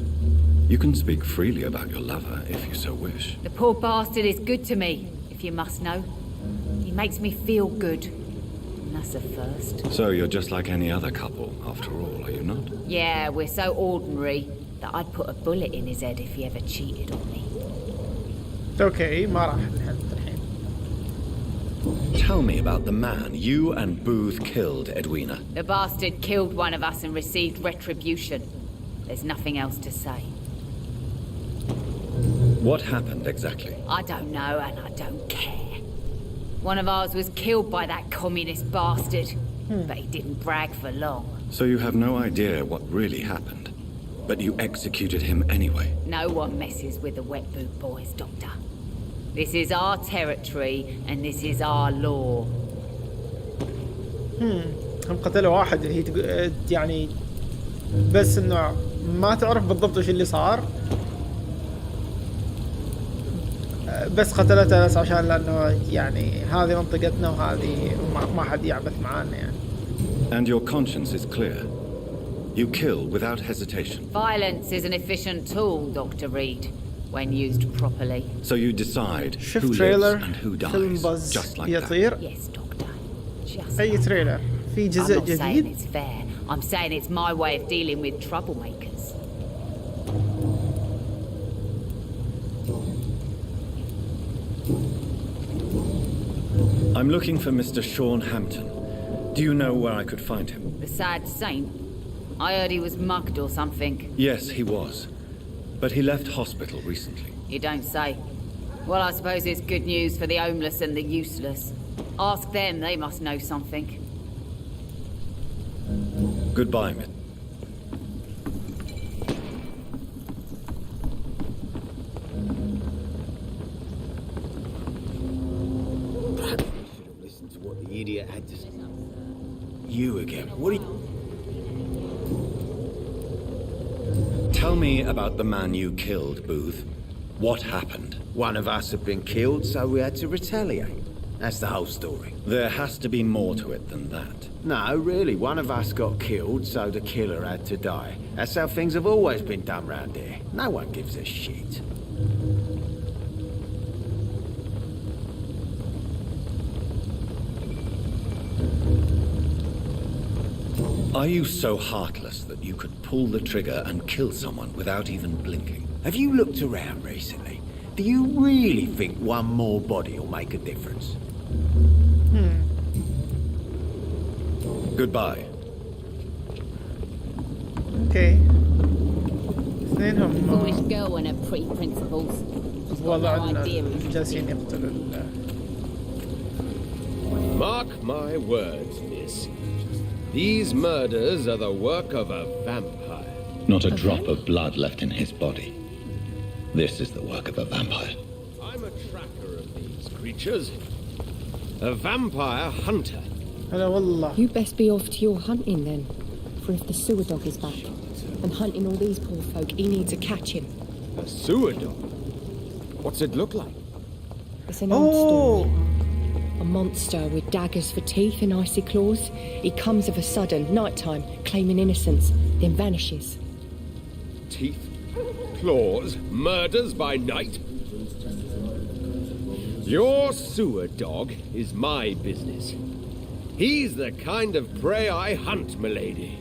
You can speak freely about your lover if you so wish. The poor bastard is good to me, if you must know. He makes me feel good. And that's a first. So you're just like any other couple, after all, are you not? Yeah, we're so ordinary that I'd put a bullet in his head if he ever cheated on me. Okay, ما راح الحين. Tell me about the man you and Booth killed, Edwina. The bastard killed one of us and received retribution. There's nothing else to say. What happened exactly? I don't know and I don't care. One of ours was killed by that communist bastard, but he didn't brag for long. So you have no idea what really happened, but you executed him anyway. No one messes with the wet boot boys, Doctor. This is our territory and this is our law. هم قتلوا واحد اللي هي يعني بس انه ما تعرف بالضبط وش اللي صار، بس قتلته بس عشان لانه يعني هذه منطقتنا وهذه ما حد يعبث معانا يعني. And your conscience is clear. You kill without hesitation. Violence is an efficient tool, Dr. Reed, when used properly. So you decide who شفت lives تريلر and who فيلم dies, باز just like that. يطير؟ Yes, Doctor. Just أي تريلر في I'm جزء not saying جديد؟ it's fair. I'm saying it's my way of dealing with troublemakers. I'm looking for Mr. Sean Hampton. Do you know where I could find him? The sad saint? I heard he was mugged or something. Yes, he was. But he left hospital recently. You don't say. Well, I suppose it's good news for the homeless and the useless. Ask them, they must know something. Goodbye, Miss. Listen to what the idiot had to say. You again. What are you... Tell me about the man you killed, Booth. What happened? One of us had been killed, so we had to retaliate. That's the whole story. There has to be more to it than that. No, really. One of us got killed, so the killer had to die. That's how things have always been done round here. No one gives a shit. Are you so heartless that you could pull the trigger and kill someone without even blinking? Have you looked around recently? Do you really think one more body will make a difference? Goodbye. اوكي. اثنينهم Foolish girl and her pre-principles. She's got no وضع idea of جالسين يقتلوا Mark my words, miss. These murders are the work of a vampire. Not a drop of blood left in his body. This is the work of a vampire. I'm a tracker of these creatures. A vampire hunter. هلا والله. You best be off to your hunting then. For if the sewer dog is back and hunting all these poor folk, he needs to catch him. A sewer dog? What's it look like? It's an old story. A monster with daggers for teeth and icy claws. He comes of a sudden, nighttime, claiming innocence, then vanishes. Teeth, claws, murders by night. Your sewer dog is my business. He's the kind of prey I hunt, milady.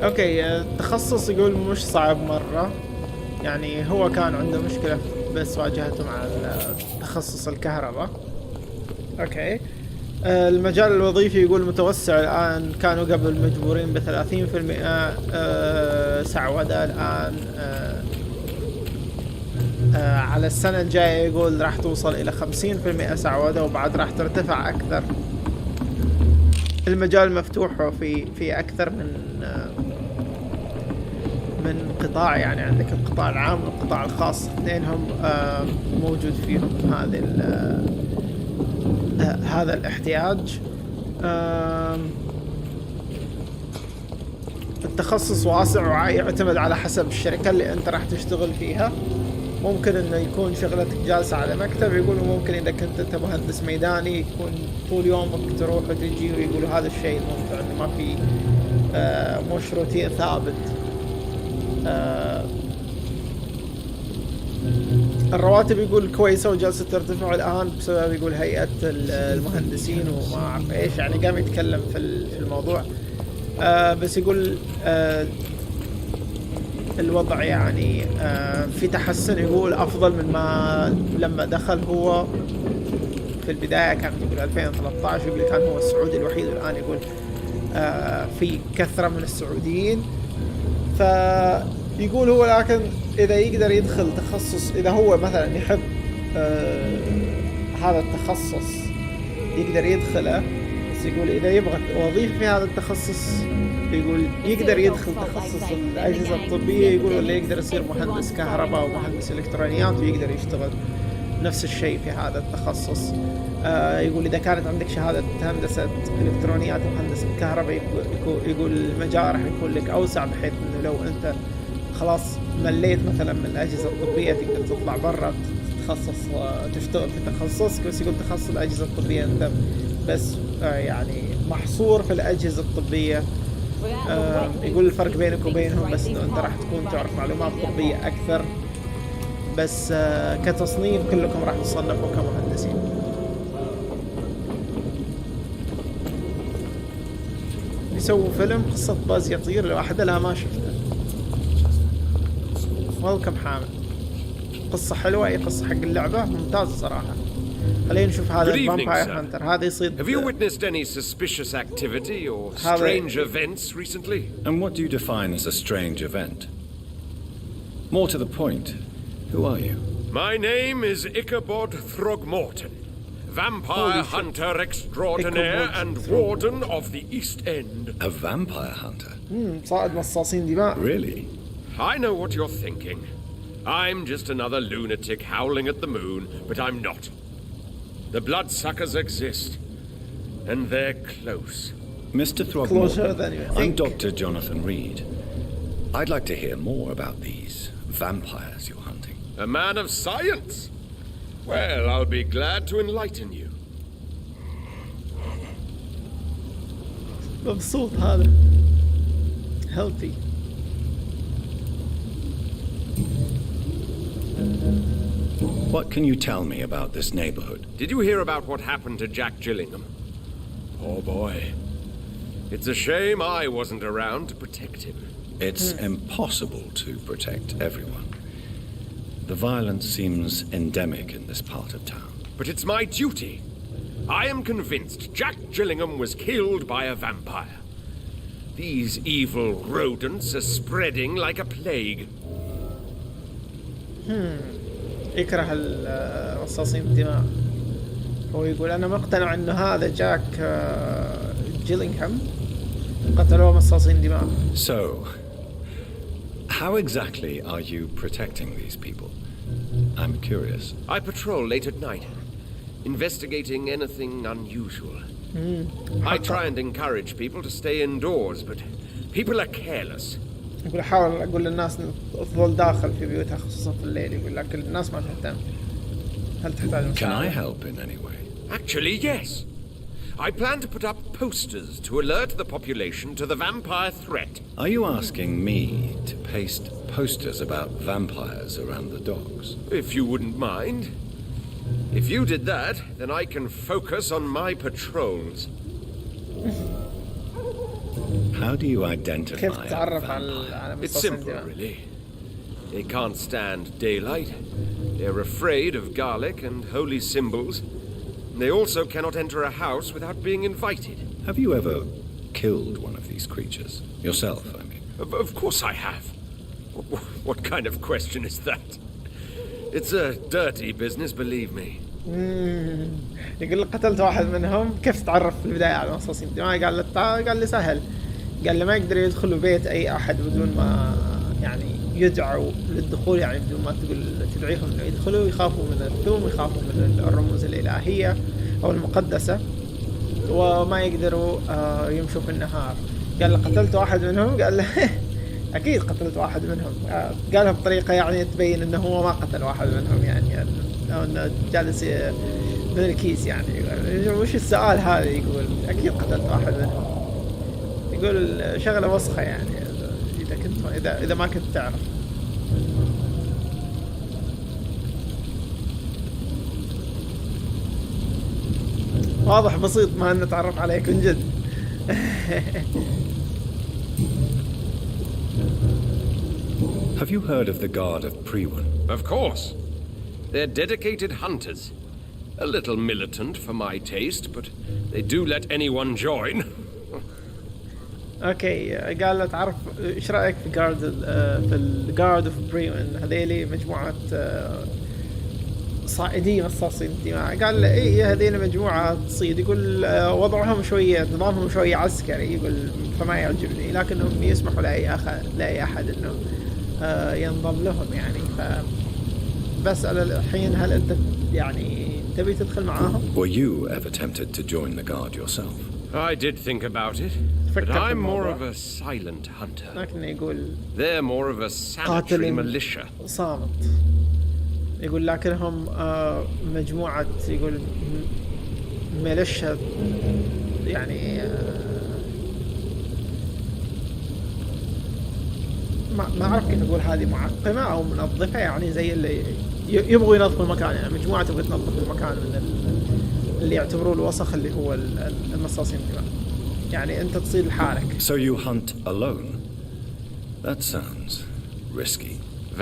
اوكي التخصص يقول مش صعب مرة، يعني هو كان عنده مشكلة بس واجهته مع تخصص الكهرباء. اوكي المجال الوظيفي يقول متوسع الآن، كانوا قبل مجبورين ب 30% سعودة، الآن على السنة الجاية يقول راح توصل إلى 50% سعودة، وبعد راح ترتفع أكثر. المجال مفتوح في أكثر من قطاع، يعني عندك القطاع العام والقطاع الخاص، اثنينهم موجود فيهم هذا الاحتياج. التخصص واسع ويعتمد على حسب الشركة اللي انت راح تشتغل فيها. ممكن انه يكون شغلتك جالسة على مكتب، يقولوا ممكن اذا كنت انت مهندس ميداني يكون طول يومك تروح وتجي، ويقولوا هذا الشيء ممتع انه ما في مش روتين ثابت. الرواتب يقول كويسة وجالسة ترتفع الآن بسبب يقول هيئة المهندسين وما أعرف إيش، يعني قام يتكلم في الموضوع. بس يقول الوضع يعني في تحسن، يقول أفضل من ما لما دخل هو في البداية. كان يقول 2013 يقول كان هو السعودي الوحيد، والآن يقول في كثرة من السعوديين. فيقول هو لكن إذا يقدر يدخل تخصص، إذا هو مثلا يحب هذا التخصص يقدر يدخله، بس يقول إذا يبغى وظيفة في هذا التخصص يقول يقدر يدخل تخصص الأجهزة الطبية، يقول ولا يقدر يصير مهندس كهرباء أو مهندس إلكترونيات ويقدر يشتغل نفس الشيء في هذا التخصص. يقول إذا كانت عندك شهادة هندسة إلكترونيات ومهندسة كهرباء يقول المجال راح يكون لك أوسع، بحيث إنه لو أنت خلاص مليت مثلا من الأجهزة الطبية تقدر تطلع برا تتخصص تشتغل في تخصصك. بس يقول تخصص الأجهزة الطبية أنت بس يعني محصور في الأجهزة الطبية. يقول الفرق بينك وبينهم بس إنه أنت راح تكون تعرف معلومات طبية أكثر، بس كتصنيف كلكم راح تصنفوا كمهندسين. يسووا فيلم قصة باز يطير لواحدة لا ما شفته. ويلكم حامد، قصة حلوة، أي قصة حق اللعبة ممتازة صراحة. خلينا نشوف هذا Vampyr Hunter. هذا يصيد. Have you witnessed any suspicious activity or strange events recently? And what do you define as a strange event? More to the point, who are you? My name is Ichabod Throgmorton, Vampire Hunter extraordinaire and warden of the East End. A vampire hunter? صائد مصاصين دماء. Really? I know what you're thinking. I'm just another lunatic howling at the moon, but I'm not. The bloodsuckers exist, and they're close. Mr. Throgmorton, I'm Dr. Jonathan Reed. I'd like to hear more about these vampires you're hunting. A man of science? Well, I'll be glad to enlighten you. مبسوط هذا. Healthy. What can you tell me about this neighborhood? Did you hear about what happened to Jack Gillingham? Poor boy. It's a shame I wasn't around to protect him. It's impossible to protect everyone. The violence seems endemic in this part of town. But it's my duty. I am convinced Jack Gillingham was killed by a vampire. These evil rodents are spreading like a plague. يكره مصاصين الدماء. هو يقول أنا مقتنع إنه هذا جاك جيلينغهام قتلوه مصاصين دماء. So, how exactly are you protecting these people? I'm curious. I patrol late at night, investigating anything unusual. I try and encourage people to stay indoors, but people are careless. يقول احاول اقول للناس ان تظل داخل في بيوتها خصوصا في الليل، يقول لكن الناس ما تهتم. هل تحتاج Can I مساعدة؟ help in any way? Actually, yes. I plan to put up posters to alert the population to the vampire threat. Are you asking me to paste posters about vampires around the docks? If you wouldn't mind. If you did that, then I can focus on my patrols. How do you identify كيف a تتعرف vampire? على It's مصاصين simple, الدماء؟ really. They can't stand daylight. They're afraid of garlic and holy symbols. They also cannot enter a house without being invited. Have you ever killed one of these creatures? Yourself, I mean. Of course I have. What kind of question is that? It's a dirty business, believe me. يقول لك قتلت واحد منهم. كيف تعرف في البداية على مصاصين الدماء؟ قال لي سهل. قال لي ما يقدر يدخلوا بيت أي أحد بدون ما يعني يدعوا للدخول، يعني بدون ما تدعيهم إنه يدخلوا. يخافوا من الثوم، يخافوا من الرموز الإلهية أو المقدسة، وما يقدروا يمشوا في النهار. قال له قتلت واحد منهم. قال له أكيد قتلت واحد منهم. قالها بطريقة يعني تبين إنه هو ما قتل واحد منهم، يعني أو إنه جالس من الكيس. يعني وش السؤال هذا؟ يقول أكيد قتلت واحد منهم. يقول شغلة وسخة يعني إذا ما كنت تعرف. واضح بسيط ما نتعرف عليك من جد. Have you heard of the Guard of Prewan? Of course. They're dedicated hunters. A little militant for my taste, but they do let anyone join. اوكي، قال له تعرف ايش رايك في الجارد اوف بريون؟ هذيلي مجموعه صائدين مصاصين الدماء. قال له ايه هذيل مجموعه تصيد. يقول وضعهم شويه، نظامهم شويه عسكري. يقول فما يعجبني، لكنهم يسمحوا لاي احد انه ينضم لهم يعني. فبسأل الحين هل انت يعني تبي تدخل معاهم؟ Were you ever tempted to join the Guard yourself? I did think about it, but I'm more of a silent hunter. لكن يقول They're more of a sanitary militia. صامت. يقول لكنهم مجموعة، يقول ميليشيا يعني ما أعرف كيف أقول، هذه معقمة أو منظفة، يعني زي اللي يبغوا ينظفوا المكان. يعني مجموعة تبغى تنظف المكان من اللي يعتبروه الوسخ اللي هو المصاصين الدماء. يعني أنت تصيد لحالك. So you hunt alone? That sounds risky.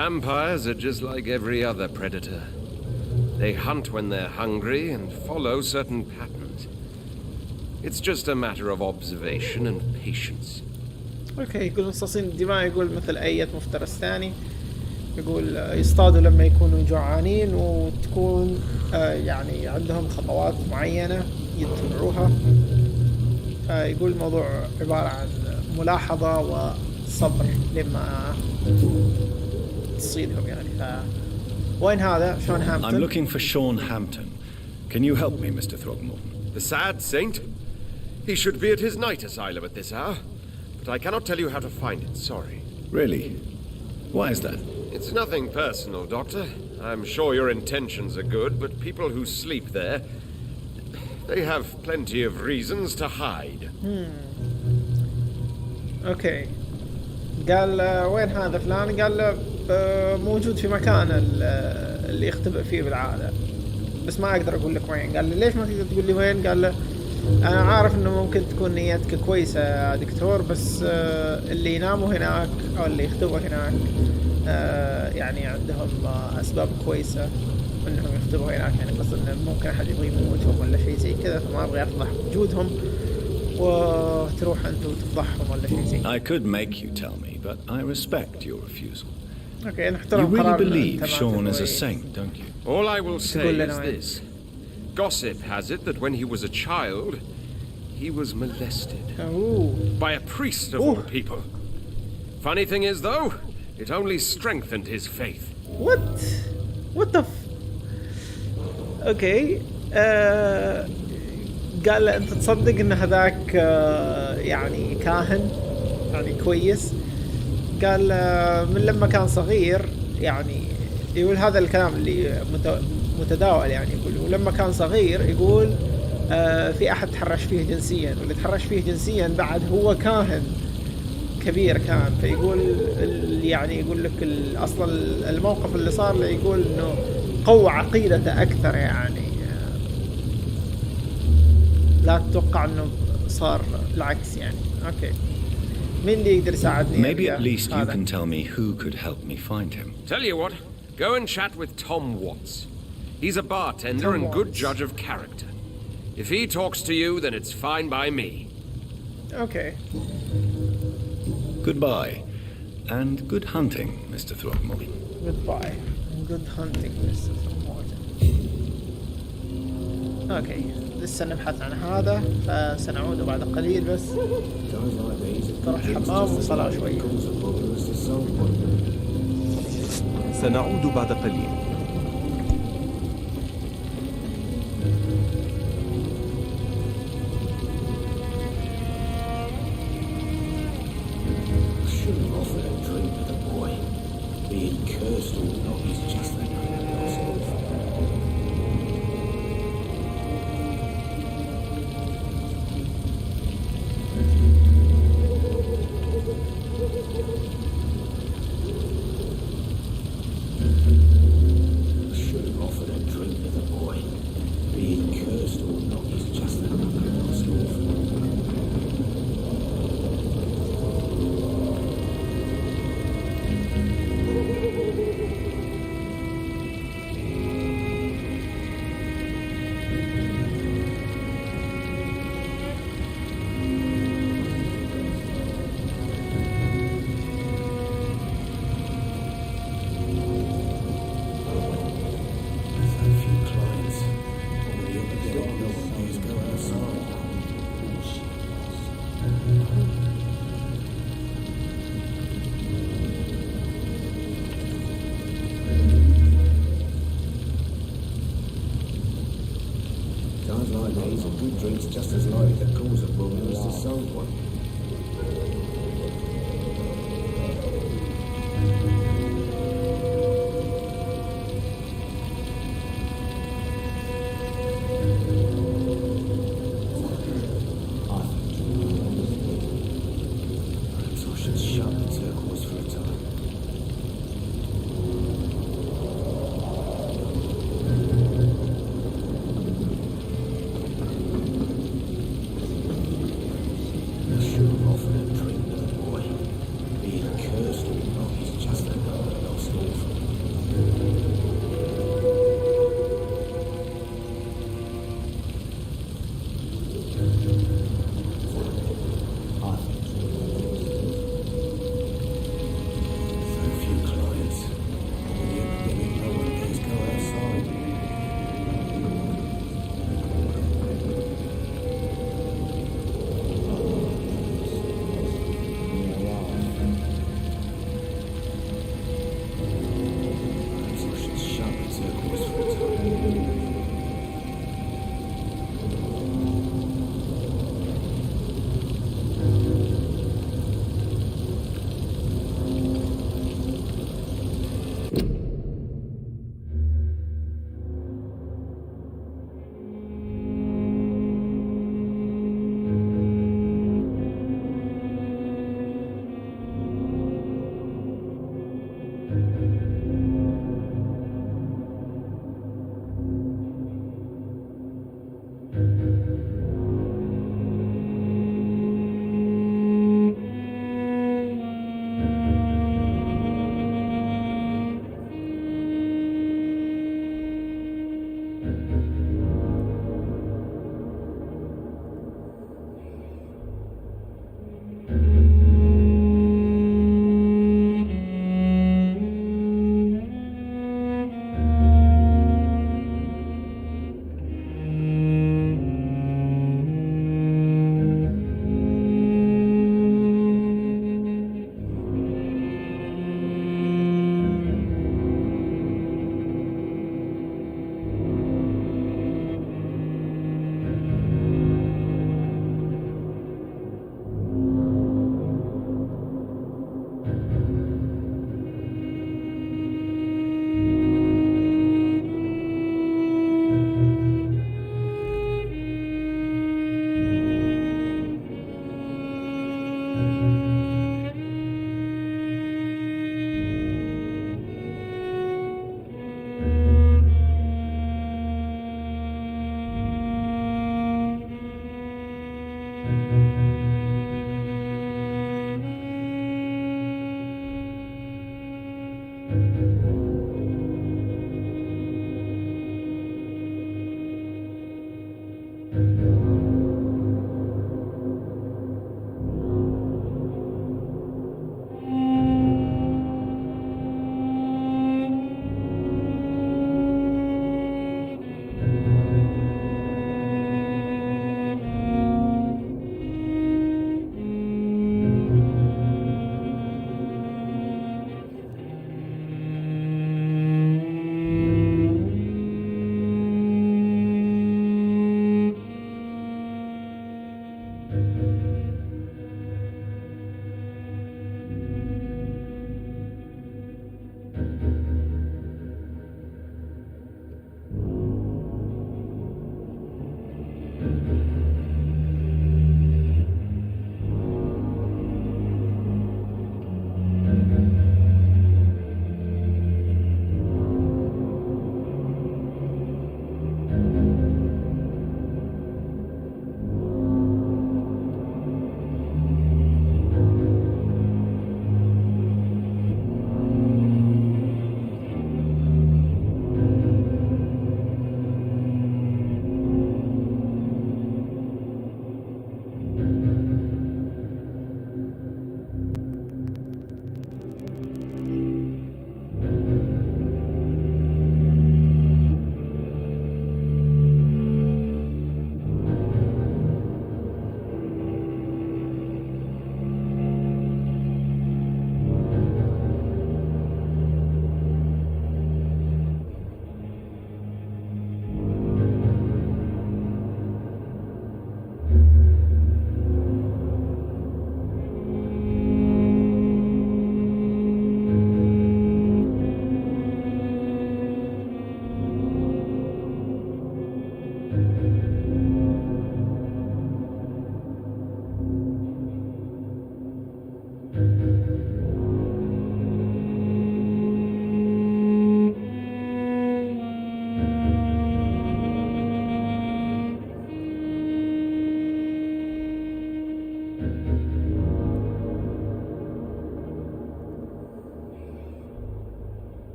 Vampires are just like every other predator. They hunt when they're hungry and follow certain patterns. It's just a matter of observation and patience. اوكي، يقول مصاصين الدماء يقول مثل أي مفترس ثاني. يقول يصطادوا لما يكونوا جوعانين، وتكون يعني عندهم خطوات معينة يتبعوها. يقول الموضوع عبارة عن ملاحظة وصبر لما تصيدهم يعني. وين هذا؟ شون هامبتون؟ I'm looking for Sean Hampton. Can you help me, Mr. Throgmorton? The sad saint? He should be at his night asylum at this hour, but I cannot tell you how to find it, sorry. Really? Why is that? It's nothing personal, Doctor. I'm sure your intentions are good, but people who sleep there, they have plenty of reasons to hide. اوكي. قال وين هذا فلان؟ قال له موجود في مكان اللي يختبئ فيه بالعادة، بس ما اقدر اقول لك وين. قال له ليش ما تقدر تقول لي وين؟ قال له انا عارف انه ممكن تكون نيتك كويسة يا دكتور، بس اللي يناموا هناك او اللي يختبئوا هناك يعني عندهم اسباب كويسة انهم يختبئوا هناك. يعني قصد انه ممكن احد يبغى يموتهم ولا شيء زي كذا، فما ابغى افضح وجودهم وتروح انت وتفضحهم ولا شيء زي. I could make you tell me, but I respect your refusal. Okay, you really believe Sean is a saint, don't you? All I will say is this. Gossip has it that when he was a child, he was molested. By a priest of all people. Funny thing is though, it only strengthened his faith. What the Okay. قال له انت تصدق ان هذاك يعني كاهن يعني كويس؟ قال من لما كان صغير، يعني يقول هذا الكلام اللي متداول، يعني يقول ولما كان صغير يقول في أحد تحرش فيه جنسيا، واللي تحرش فيه جنسيا بعد هو كاهن كبير كان. فيقول يعني يقول لك أصلا الموقف اللي صار له يقول إنه قوة عقيدته أكثر، يعني لا تتوقع إنه صار العكس يعني. أوكي، مين اللي يقدر يساعدني؟ Maybe at least you can tell me who could help me find him. Tell you what, go and chat with Tom Watts. He's a bartender and good judge of character. If he talks to you, then it's fine by me. Okay. Goodbye, and good hunting, Mr. Throckmorton. Goodbye, and good hunting, Mr. Throckmorton. Okay. لسه نبحث عن هذا، فسنعود بعد قليل. بس تروح حمام وصلاة شوي. سنعود بعد قليل.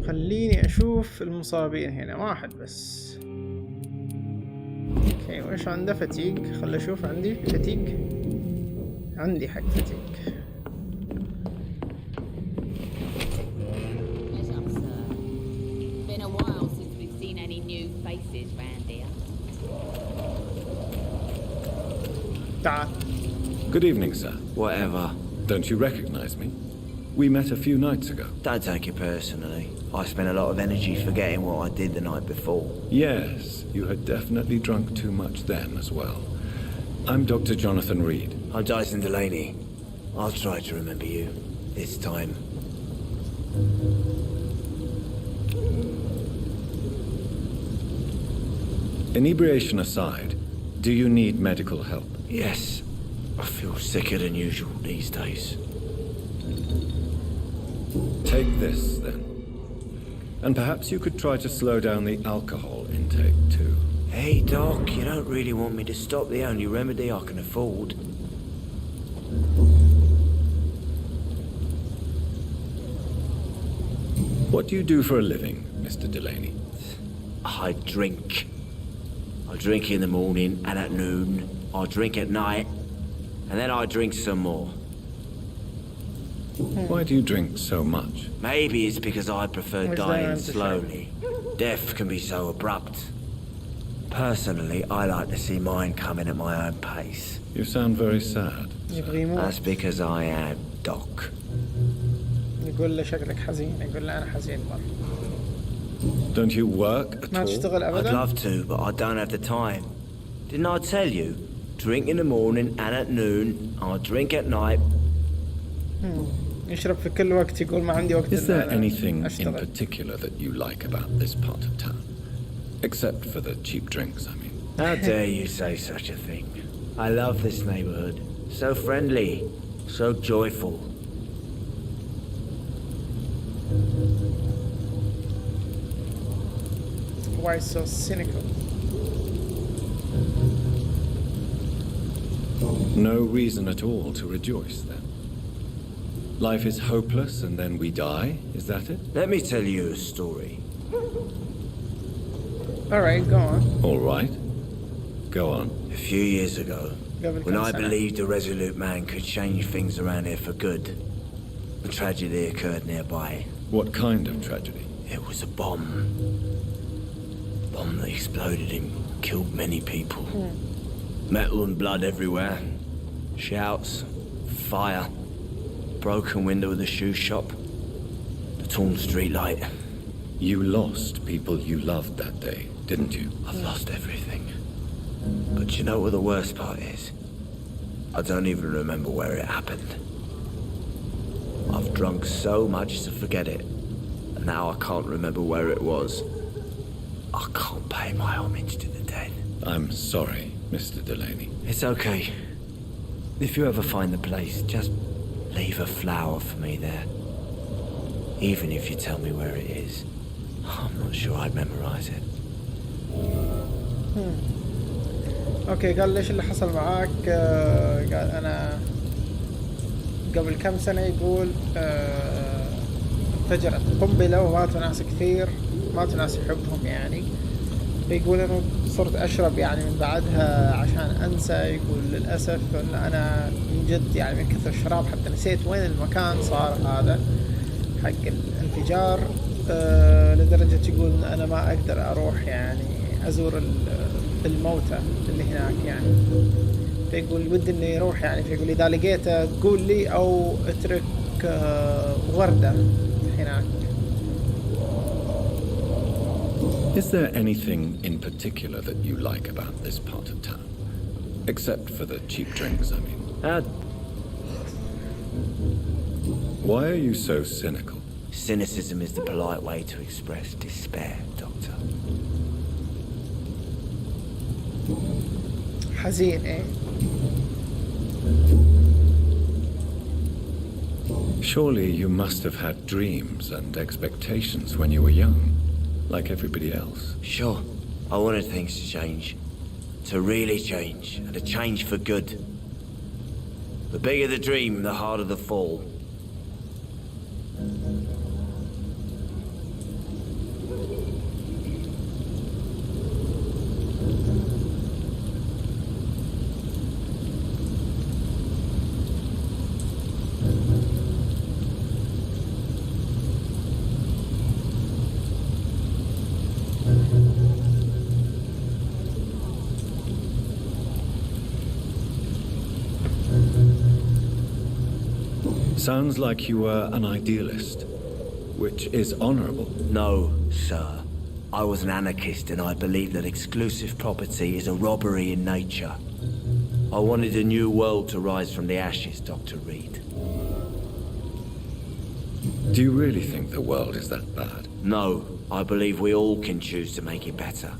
خليني اشوف المصابين هنا، واحد بس. اوكي وإيش عنده؟ فتيق. خل اشوف عندي فتيق. عندي حق فتيق. تعال. Good evening, sir. Whatever. Don't you recognize me? We met a few nights ago. Don't take it personally. I spent a lot of energy forgetting what I did the night before. Yes, you had definitely drunk too much then as well. I'm Dr. Jonathan Reed. I'm Dyson Delaney. I'll try to remember you. This time. Inebriation aside, do you need medical help? Yes. I feel sicker than usual these days. Take this, then. And perhaps you could try to slow down the alcohol intake, too. Hey, Doc, you don't really want me to stop the only remedy I can afford. What do you do for a living, Mr. Delaney? I drink. I drink in the morning and at noon. I drink at night. And then I drink some more. Why do you drink so much? Maybe it's because I prefer dying slowly. Death can be so abrupt. Personally, I like to see mine coming at my own pace. You sound very sad. That's because I am, Doc. يقول له شكلك حزين. يقول له أنا حزين مرة. Don't you work at ما تشتغل all? أبدا؟ I'd love to, but I don't have the time. Didn't I tell you? Drink in the morning and at noon. I drink at night. يشرب في كل وقت. يقول ما عندي وقت. Is there anything in particular that you like about this part of town? Except for the cheap drinks, I mean. How dare you say such a thing? I love this neighborhood. So friendly. So joyful. Why so cynical? No reason at all to rejoice, then. Life is hopeless and then we die, is that it? Let me tell you a story. Alright, go on. Alright. Go on. A few years ago, when I believed a resolute man could change things around here for good, a tragedy occurred nearby. What kind of tragedy? It was a bomb. A bomb that exploded and killed many people. Metal and blood everywhere. Shouts, fire, broken window of the shoe shop, the torn streetlight. You lost people you loved that day, didn't you? I've lost everything. But you know what the worst part is? I don't even remember where it happened. I've drunk so much to forget it, and now I can't remember where it was. I can't pay my homage to the dead. I'm sorry, Mr. Delaney. It's okay. If you ever find the place, just leave a flower for me there. Even if you tell me where it is. I'm not sure I'd memorize it. اوكي قال ليش اللي حصل معاك؟ قال انا قبل كم سنة يقول انفجرت قنبلة وماتوا ناس كثير، ماتوا ناس يحبهم يعني. فيقول انه صرت اشرب يعني من بعدها عشان انسى. يقول للاسف ان انا من جد يعني من كثر الشراب حتى نسيت وين المكان صار هذا حق الانفجار. لدرجة يقول ان انا ما اقدر اروح يعني ازور الموتى اللي هناك يعني. فيقول ودي انه يروح يعني. فيقول اذا لقيته تقول لي او اترك وردة هناك. Is there anything in particular that you like about this part of town? Except for the cheap drinks, I mean. Why are you so cynical? Cynicism is the polite way to express despair, Doctor. حزين eh? Surely you must have had dreams and expectations when you were young, like everybody else. Sure. I wanted things to change. To really change, and to change for good. The bigger the dream, the harder the fall. Sounds like you were an idealist, which is honorable. No, sir. I was an anarchist and I believed that exclusive property is a robbery in nature. I wanted a new world to rise from the ashes, Dr. Reed. Do you really think the world is that bad? No, I believe we all can choose to make it better.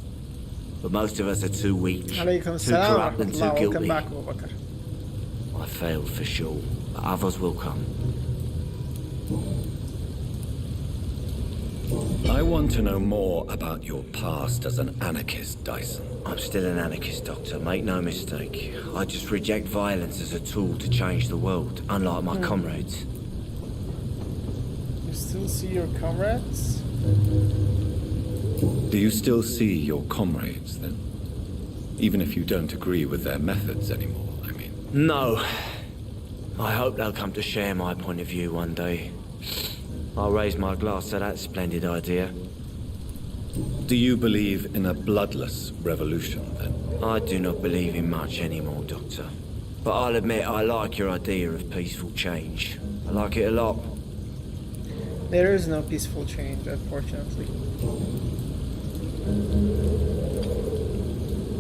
But most of us are too weak, too corrupt and too guilty. I failed for sure, but others will come. I want to know more about your past as an anarchist, Dyson. I'm still an anarchist, Doctor, make no mistake. I just reject violence as a tool to change the world, unlike my comrades. You still see your comrades? Do you still see your comrades, then? Even if you don't agree with their methods anymore, I mean. No. I hope they'll come to share my point of view one day. I'll raise my glass to that splendid idea. Do you believe in a bloodless revolution, then? I do not believe in much anymore, Doctor. But I'll admit I like your idea of peaceful change. I like it a lot. There is no peaceful change, unfortunately.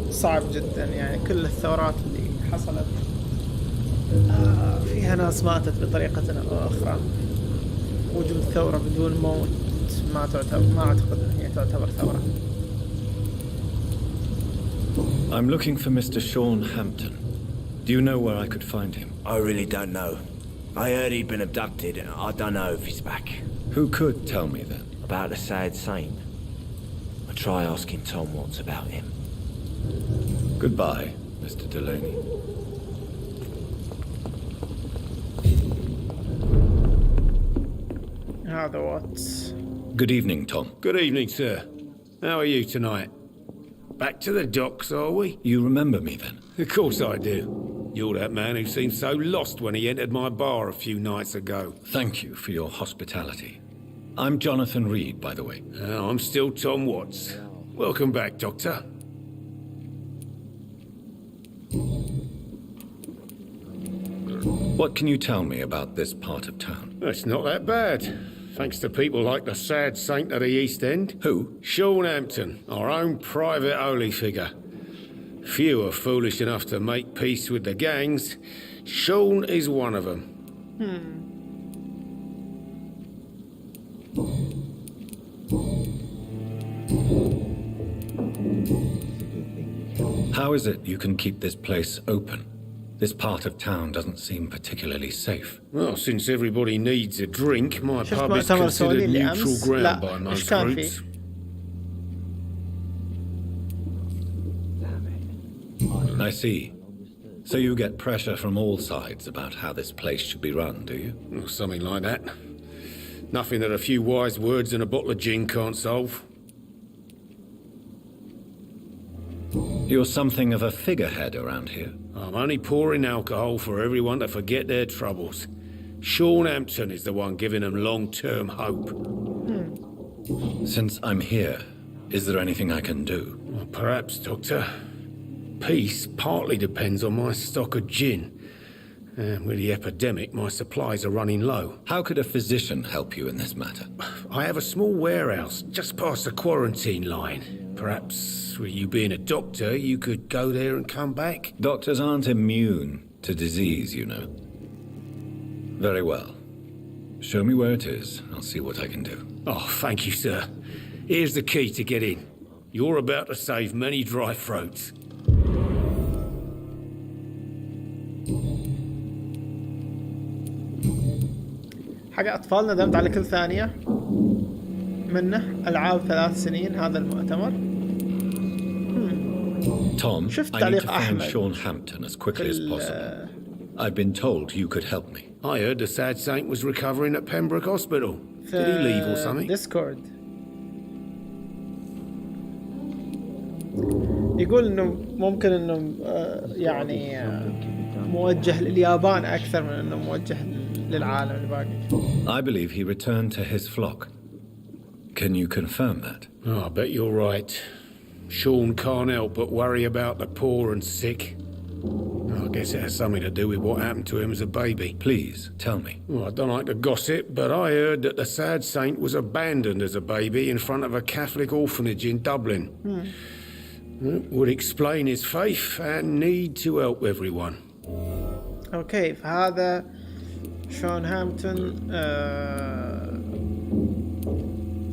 صعب جدا يعني كل الثورات اللي حصلت فيها ناس ماتت بطريقة أو أخرى. وجود ثورة بدون موت ما أعتقد أن هي تعتبر ثورة. I'm looking for Mr. Sean Hampton. Do you know where I could find him? I really don't know. I heard he'd been abducted and I don't know if he's back. Who could tell me then? About the sad saint. I'll try asking Tom Watts about him. Goodbye, Mr. Delaney. هذا واتس. Good evening, Tom. Good evening, sir. How are you tonight? Back to the docks, are we? You remember me then? Of course I do. You're that man who seemed so lost when he entered my bar a few nights ago. Thank you for your hospitality. I'm Jonathan Reed, by the way. I'm still Tom Watts. Welcome back, Doctor. What can you tell me about this part of town? It's not that bad. Thanks to people like the sad saint of the East End. Who? Sean Hampton, our own private holy figure. Few are foolish enough to make peace with the gangs. Sean is one of them. How is it you can keep this place open? This part of town doesn't seem particularly safe. Well, since everybody needs a drink, my pub is considered neutral ground by most groups. I see. So you get pressure from all sides about how this place should be run, do you? Well, something like that. Nothing that a few wise words and a bottle of gin can't solve. You're something of a figurehead around here. I'm only pouring alcohol for everyone to forget their troubles. Sean Hampton is the one giving them long-term hope. Since I'm here, is there anything I can do? Well, perhaps, Doctor. Peace partly depends on my stock of gin. And with the epidemic, my supplies are running low. How could a physician help you in this matter? I have a small warehouse just past the quarantine line. Perhaps, with you being a doctor, you could go there and come back? Doctors aren't immune to disease, you know. Very well. Show me where it is. I'll see what I can do. Oh, thank you, sir. Here's the key to get in. You're about to save many dry throats. حق أطفالنا دمت على كل ثانية منه ألعاب 3 سنين هذا المؤتمر. Tom, شفت I need to تعليق find أحمد Sean Hampton as quickly as possible. I've been told you could help me. I heard the sad saint was recovering at Pembroke Hospital. Did he leave or something? ديسكورد يقول انه ممكن انه يعني موجه لليابان اكثر من انه موجه للعالم الباقي. I believe he returned to his flock. Can you confirm that? Oh, I bet you're right. Sean can't help but worry about the poor and sick. Oh, guess it has something to do with what happened to him as a baby. Please, tell me. Well, I don't like to gossip, but I heard that the sad saint was abandoned as a baby in front of a Catholic orphanage in Dublin. Would explain his faith and need to help everyone. اوكي فهذا شون هامبتون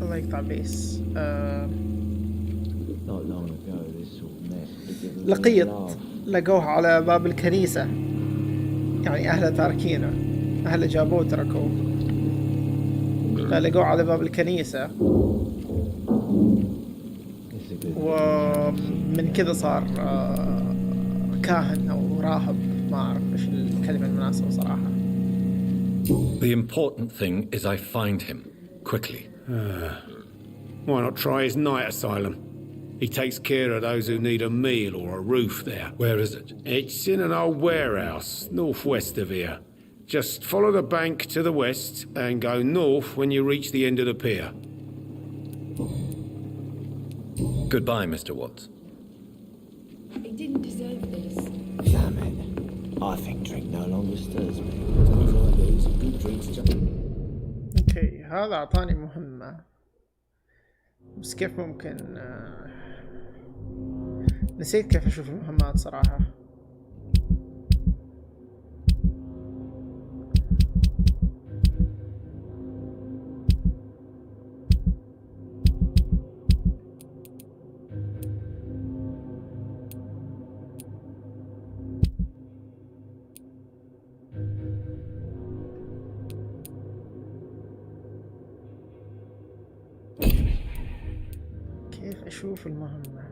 الله يقطع بيس. لقيط لقوه على باب الكنيسة، يعني أهله تاركينه، أهله جابوه تركوه، فلقوه على باب الكنيسة ومن كذا صار كاهن أو راهب، ما أعرف إيش الكلمة المناسبة صراحة. The important thing is I find him quickly. Why not try his night asylum? He takes care of those who need a meal or a roof there. Where is it? It's in an old warehouse, northwest of here. Just follow the bank to the west and go north when you reach the end of the pier. Goodbye, Mr. Watts. He didn't deserve this. Damn it. I think drink no longer stirs me. Times like these, good drinks just... اوكي هذا أعطاني مهمة، بس كيف ممكن نسيت كيف أشوف المهمات صراحة. كيف أشوف المهمة؟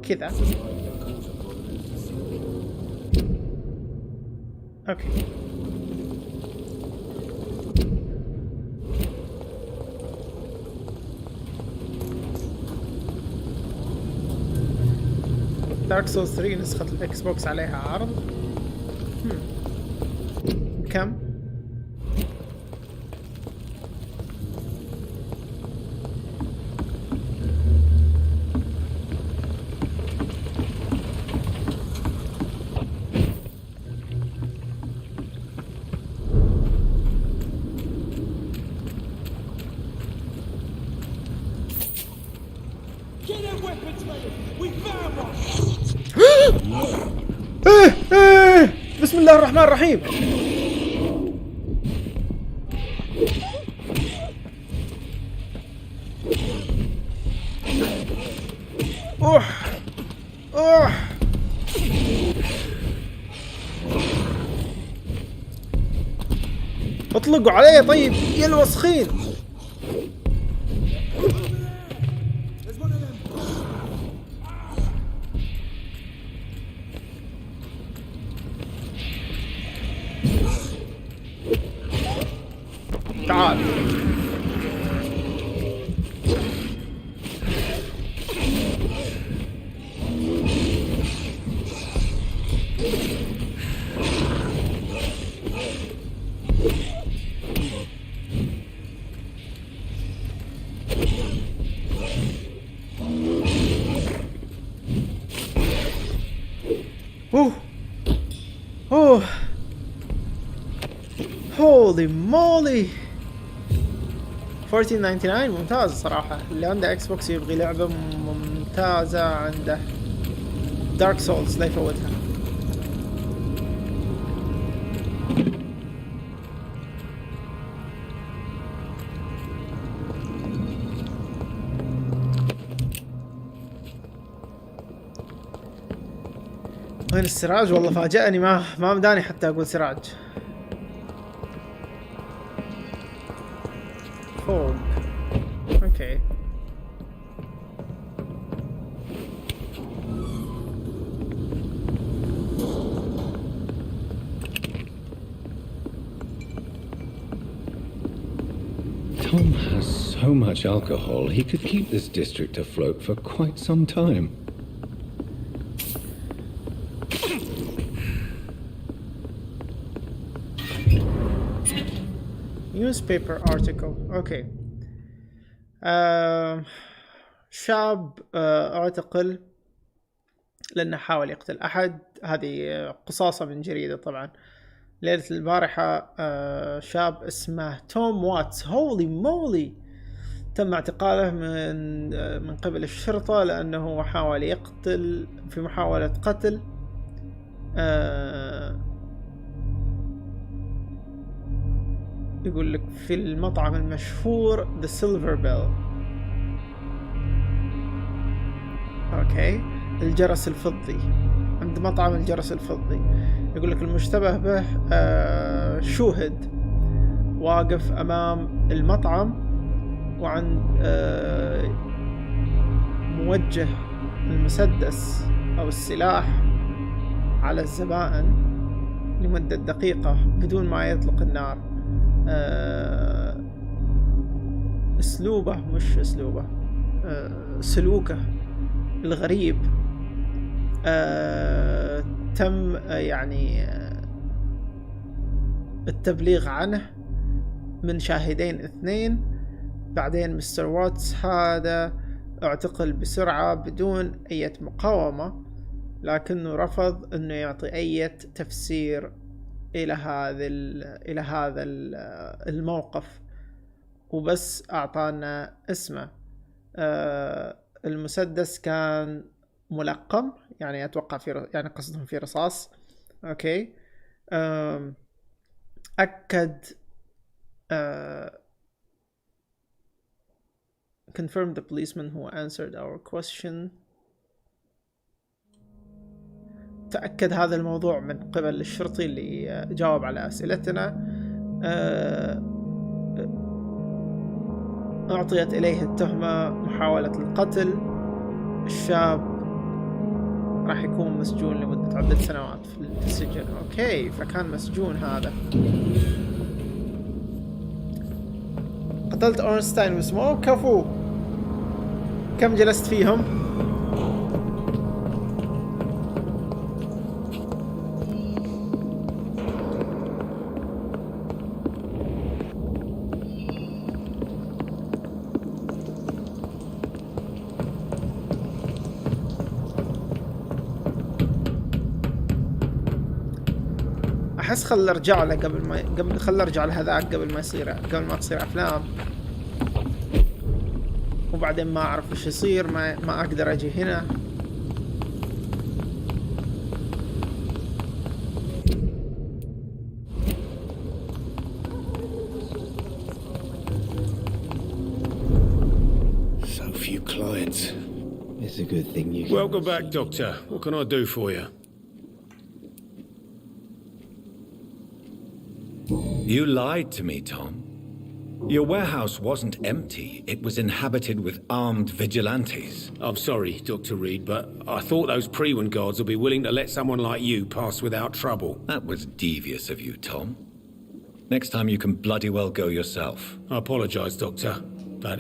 كذا. اوكي دارك سولز 3 نسخة الاكس بوكس عليها عرض. كم؟ بسم الله الرحمن الرحيم. اطلقوا عليه طيب يا الوسخين. تعال هولي مولي 14.99 ممتاز صراحة. اللي عنده اكس بوكس يبغي لعبة ممتازة عنده دارك سولز لا يفوتها. وين السراج؟ والله فاجأني، ما مداني حتى اقول سراج. فوق اوكي Tom has so much alcohol, he could keep this district afloat for quite some time. newspaper article. اوكي. شاب اعتقل لأنه حاول يقتل أحد. هذه قصاصة من جريدة طبعا. ليلة البارحة شاب اسمه توم واتس، هولي مولي، تم اعتقاله من قبل الشرطة لأنه حاول يقتل في محاولة قتل يقول لك في المطعم المشهور The Silver Bell. اوكي، الجرس الفضي، عند مطعم الجرس الفضي. يقول لك المشتبه به شوهد واقف امام المطعم وعند موجه المسدس او السلاح على الزبائن لمدة دقيقة بدون ما يطلق النار. سلوكه الغريب تم يعني التبليغ عنه من شاهدين 2. بعدين مستر واتس هذا اعتقل بسرعة بدون أي مقاومة، لكنه رفض انه يعطي أي تفسير إلى هذا الموقف، وبس أعطانا اسمه. المسدس كان ملقم، يعني أتوقع يعني قصدهم في رصاص. أوكي. أكد confirmed the policeman who answered our question. تأكد هذا الموضوع من قبل الشرطي اللي جاوب على أسئلتنا. أعطيت إليه التهمة محاولة القتل. الشاب راح يكون مسجون لمدة عدة سنوات في السجن. أوكي، فكان مسجون هذا. قتلت أورنستاين وسمو. كفو. كم جلست فيهم؟ احس خل ارجع له خل ارجع لهذاك قبل ما تصير افلام، وبعدين ما اعرف ايش يصير، ما اقدر اجي هنا. So few clients. It's a good thing you can. Welcome back, Doctor. What can I do for you? You lied to me, Tom. Your warehouse wasn't empty. It was inhabited with armed vigilantes. I'm sorry, Dr. Reed, but I thought those Prewen guards would be willing to let someone like you pass without trouble. That was devious of you, Tom. Next time you can bloody well go yourself. I apologise, Doctor, but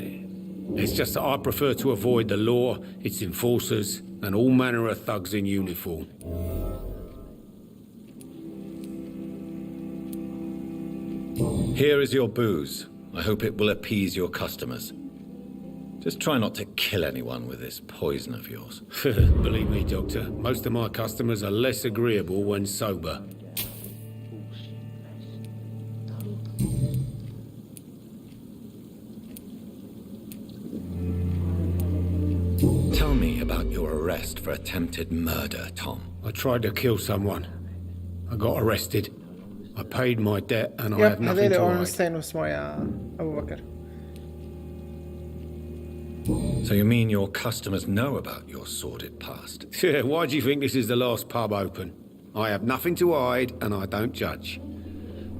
it's just that I prefer to avoid the law, its enforcers, and all manner of thugs in uniform. Here is your booze. I hope it will appease your customers. Just try not to kill anyone with this poison of yours. Believe me, Doctor, most of my customers are less agreeable when sober. Tell me about your arrest for attempted murder, Tom. I tried to kill someone. I got arrested. I paid my debt and I have nothing to hide. So you mean your customers know about your sordid past? Yeah, why do you think this is the last pub open? I have nothing to hide and I don't judge.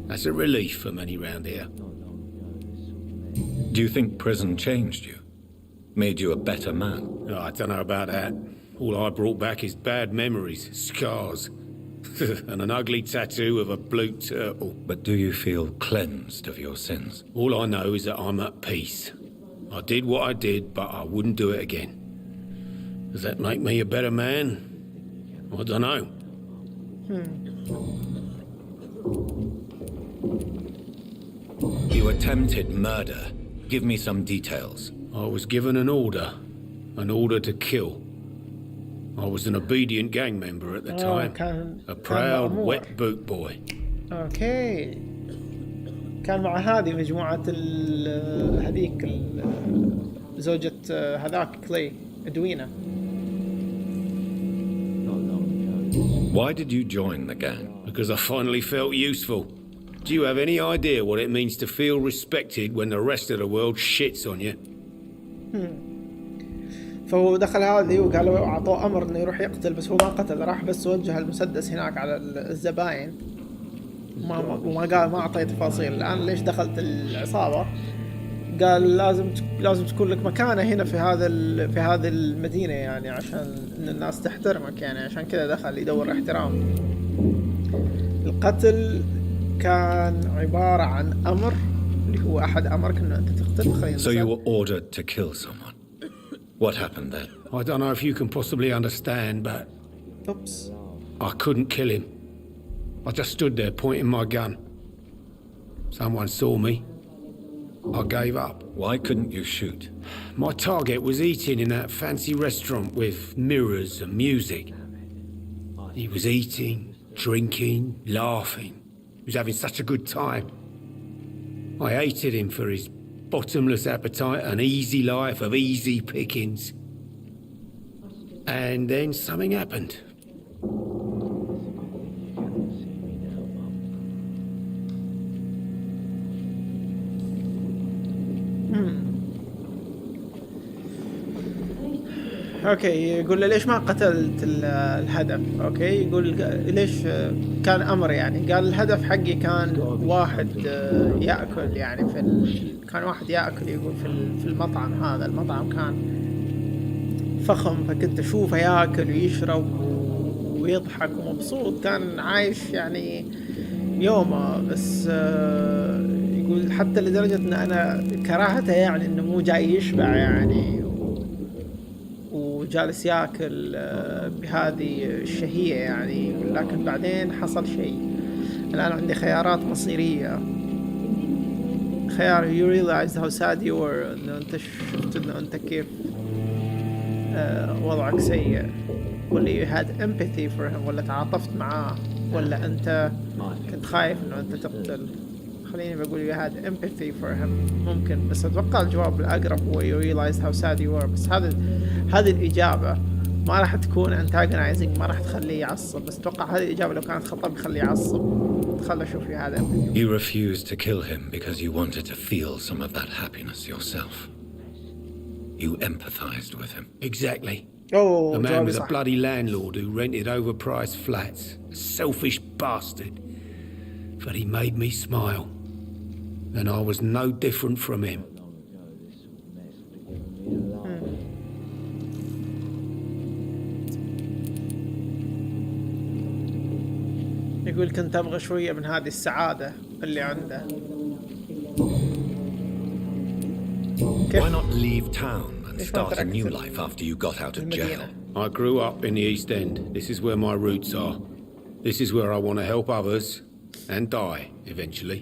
That's a relief for many round here. Do you think prison changed you? Made you a better man? Oh, I don't know about that. All I brought back is bad memories, scars. And an ugly tattoo of a blue turtle. But do you feel cleansed of your sins? All I know is that I'm at peace. I did what I did, but I wouldn't do it again. Does that make me a better man? I don't know. You attempted murder. Give me some details. I was given an order to kill. I was an obedient gang member at the time. A proud wet boot boy. اوكي كان مع هذه مجموعة هذيك زوجة هذاك كلي ادوينا. Why did you join the gang? Because I finally felt useful. Do you have any idea what it means to feel respected when the rest of the world shits on you? فهو دخل هذه وقال له أعطوه أمر إنه يروح يقتل، بس هو ما قتل، راح بس وجه المسدس هناك على الزباين. وما قال، ما أعطيه تفاصيل. الآن ليش دخلت العصابة؟ قال لازم تكون لك مكانة هنا في هذه المدينة يعني، عشان إن الناس تحترمك يعني، عشان كذا دخل يدور احترام. القتل كان عبارة عن أمر، اللي هو أحد أمرك إنه أنت تقتل. So you were ordered to kill someone. What happened then? I don't know if you can possibly understand, but I couldn't kill him. I just stood there pointing my gun. Someone saw me. I gave up. Why couldn't you shoot? My target was eating in that fancy restaurant with mirrors and music. He was eating, drinking, laughing. He was having such a good time. I hated him for his bottomless appetite and easy life of easy pickings. And then something happened. اوكي يقول له ليش ما قتلت الهدف؟ اوكي يقول ليش كان امر يعني. قال الهدف حقي كان واحد ياكل يعني كان واحد ياكل يقول في المطعم هذا. المطعم كان فخم، فكنت اشوفه ياكل ويشرب ويضحك ومبسوط، كان عايش يعني يومه. بس يقول حتى لدرجة ان انا كرهته يعني، انه مو جاي يشبع يعني، وجالس ياكل بهذه الشهية يعني. لكن بعدين حصل شيء. الآن عندي خيارات مصيرية. خيار you realize how sad you were، إنه أنت شفت إنه أنت كيف وضعك سيء، ولا you had empathy for him، ولا تعاطفت معاه، ولا أنت كنت خايف إنه أنت تقتل. خليني بقول you had empathy for him ممكن، بس أتوقع الجواب الأقرب هو you realize how sad you were. بس هذه الإجابة ما راح تكون antagonizing، ما راح تخليه يعصب، بس أتوقع هذه الإجابة لو كانت خطأ بيخليه يعصب. خلنا نشوف هذا. You refused to kill him because you wanted to feel some of that happiness yourself. You empathized with him. Exactly. Oh, the man was a bloody landlord who rented overpriced flats. A selfish bastard. But he made me smile. And I was no different from him. يقول كنت أبغى شوية من هذه السعادة اللي عنده. Why not leave town and start a new life after you got out of jail? I grew up in the East End. This is where my roots are. This is where I want to help others and die eventually.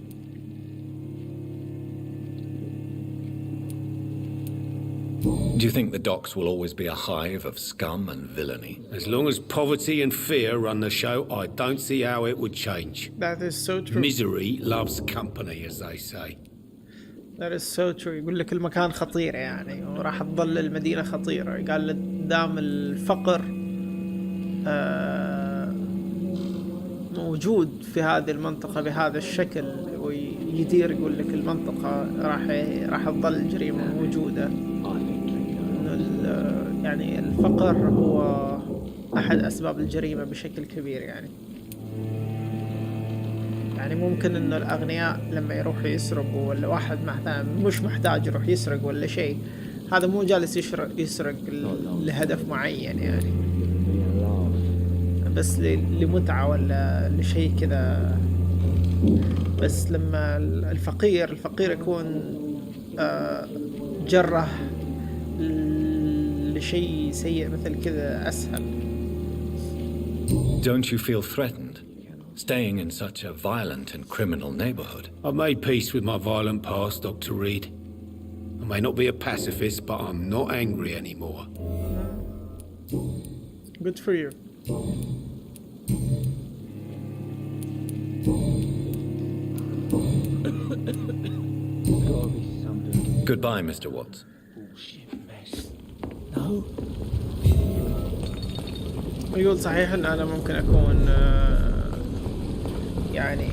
Do you think the docks will always be a hive of scum and villainy? As long as poverty and fear run the show, I don't see how it would change. That is so true. Misery loves company, as they say. That is so true. يقول لك المكان خطير يعني، وراح تظل المدينة خطيرة. قال دام الفقر موجود في هذه المنطقة بهذا الشكل ويدير، يقول لك المنطقة راح تظل الجريمة موجودة. يعني الفقر هو أحد أسباب الجريمة بشكل كبير يعني. يعني ممكن إنه الأغنياء لما يروحوا يسرقوا، ولا واحد مثلا مش محتاج يروح يسرق ولا شيء، هذا مو جالس يسرق لهدف معين يعني. بس لمتعة ولا لشيء كذا. بس لما الفقير يكون جره لشيء سيء مثل كذا أسهل. Don't you feel threatened, staying in such a violent and criminal neighborhood? I've made peace with my violent past, Dr. Reed. I may not be a pacifist, but I'm not angry anymore. Good for you. Goodbye, Mr. Watts. يقول صحيح ان انا ممكن اكون يعني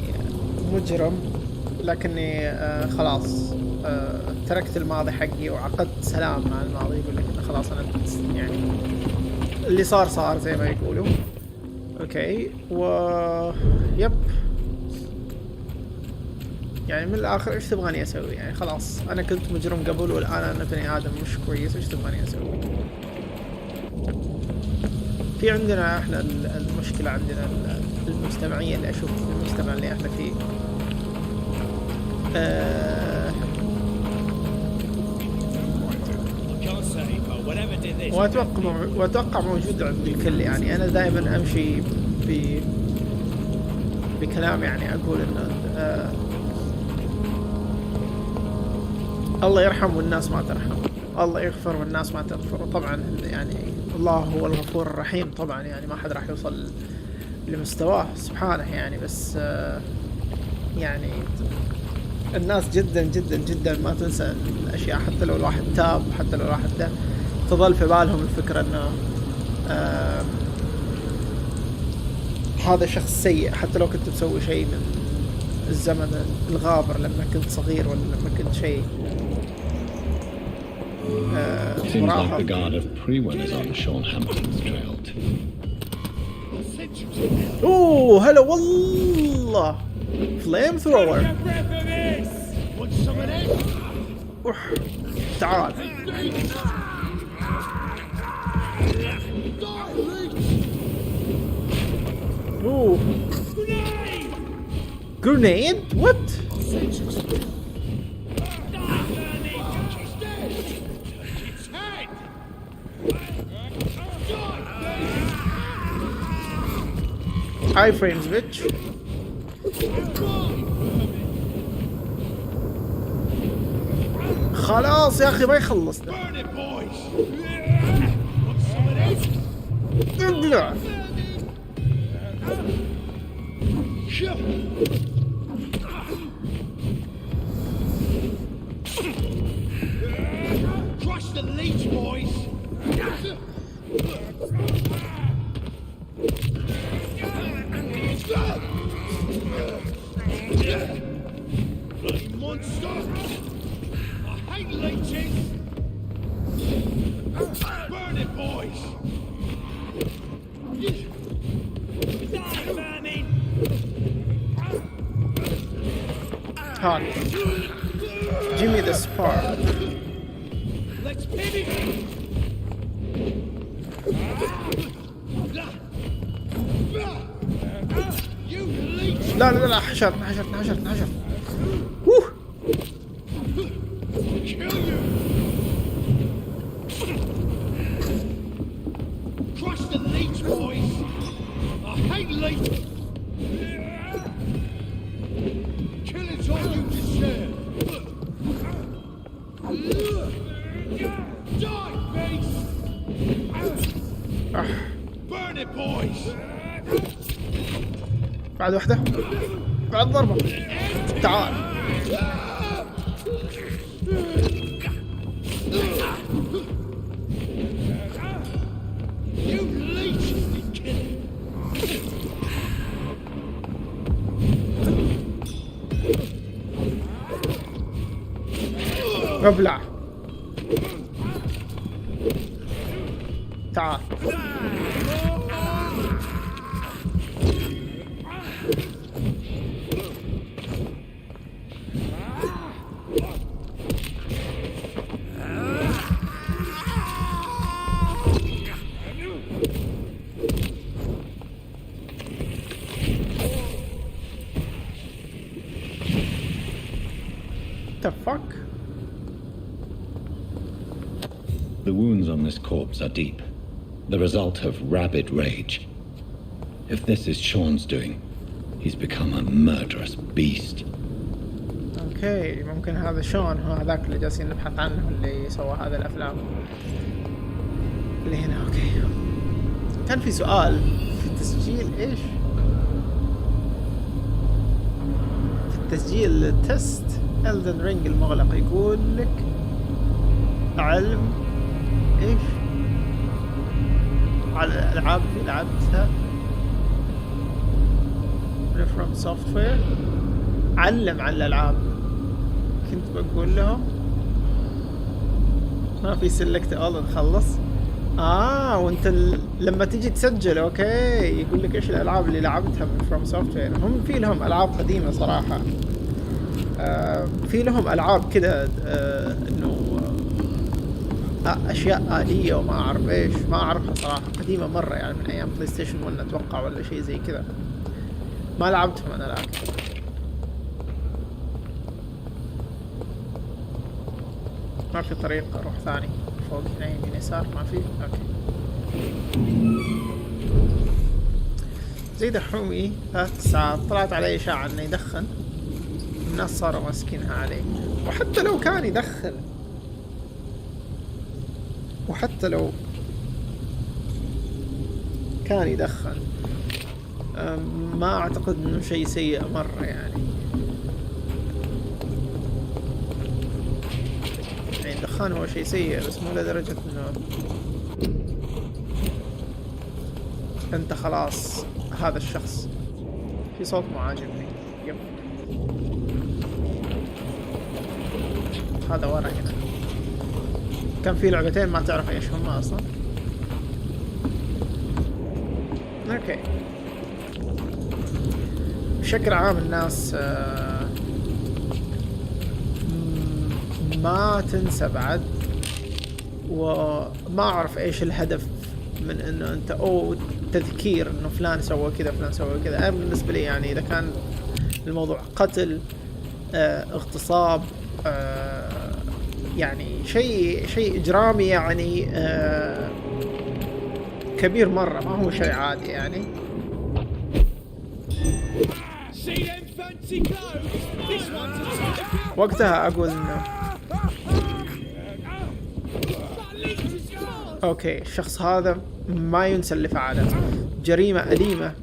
مجرم، لكني خلاص تركت الماضي حقي وعقدت سلام مع الماضي. يقول لك انه خلاص انا يعني اللي صار زي ما يقولوا. اوكي يب يعني من الاخر ايش تبغاني اسوي؟ يعني خلاص انا كنت مجرم قبل والان انا بني ادم مش كويس، ايش تبغاني اسوي؟ في عندنا احنا المشكلة عندنا المجتمعية اللي اشوف في المجتمع اللي احنا فيه واتوقع موجود عند الكل. يعني انا دائما امشي بكلام يعني اقول انه الله يرحم والناس ما ترحم، الله يغفر والناس ما تغفر. وطبعا يعني الله هو الغفور الرحيم طبعا، يعني ما حد راح يوصل لمستواه سبحانه يعني. بس يعني الناس جدا جدا جدا ما تنسى الاشياء، حتى لو الواحد تاب، حتى لو الواحد ده تظل في بالهم الفكرة انه هذا شخص سيء، حتى لو كنت تسوي شيء من الزمن الغابر لما كنت صغير ولا لما كنت شيء Seems like the guard of Prewen is on Sean Hampton's trail too. اوه هلا والله فليم ثرور. تعال اوه grenade what? Hi frames bitch. خلاص يا اخي ما يخلصنا. ابلع. Crush the leech, boys. Bloody monster! I hate leeches! Burn it, boys! Die, vermin! Hot. Give me the spark. Let's pivot! لا لا لا حشرنا. ووه. Crush the leech, boys! I hate leech! Killing's all you deserve! Die, face! Burn it, boys! بعد واحدة، بعد ضربة. تعال. ابلع. تعال. the fuck? The wounds on this corpse are deep, the result of rabid rage. If this is Sean's doing, he's become a murderous beast. اوكي ممكن هذا شون هو هذاك اللي جالسين نبحث عنه اللي سوى هذا الافلام اللي هنا. اوكي كان في سؤال في التسجيل ايش؟ في التسجيل تست Elden Ring المغلق يقول لك علم ايش؟ على الالعاب اللي لعبتها From Software. علم على الالعاب. كنت بقول لهم ما في سلكت اول نخلص. وانت لما تيجي تسجل اوكي يقول لك ايش الالعاب اللي لعبتها من From Software. هم في لهم العاب قديمه صراحه. في لهم العاب كده انه اشياء آلية وما اعرف ايش، ما اعرفها صراحه، قديمه مره يعني من ايام بلاي ستيشن 1 اتوقع ولا شيء زي كذا. ما لعبتهم انا لكن ما في طريق اروح ثاني فوق هنا يمين يسار ما في. اوكي زي دحومي 3 ساعات طلعت عليه اشاعة انه يدخن، الناس صاروا ماسكينها عليه. وحتى لو كان يدخن، وحتى لو كان يدخن ما اعتقد انه شيء سيء مرة يعني الدخان هو شيء سيء بس مو لدرجة انه انت خلاص هذا الشخص. في صوت مو عاجبني. يب هذا ورا هنا. كان في لعبتين ما تعرف ايش هما اصلا. اوكي بشكل عام الناس ما تنسى بعد، وما اعرف ايش الهدف من انه انت تذكير انه فلان سوى كذا فلان سوى كذا. انا بالنسبه لي يعني اذا كان الموضوع قتل اغتصاب يعني شيء اجرامي يعني كبير مره، ما هو شيء عادي يعني. وقتها اقول انه اوكي الشخص هذا ما ينسى اللي فعله، جريمة أليمة،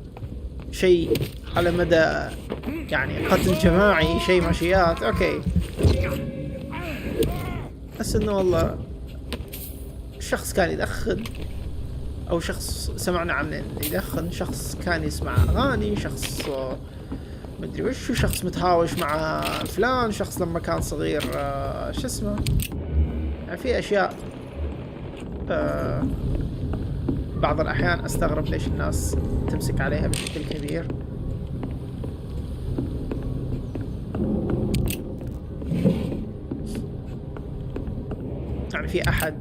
شيء على مدى يعني قتل جماعي، شيء ماشيات اوكي. بس انه والله شخص كان يدخن او شخص سمعنا عنه يدخن، شخص كان يسمع اغاني، شخص مدري وش، شخص متهاوش مع فلان، شخص لما كان صغير شو اسمه يعني في اشياء بعض الاحيان استغرب ليش الناس تمسك عليها بشكل كبير. يعني في احد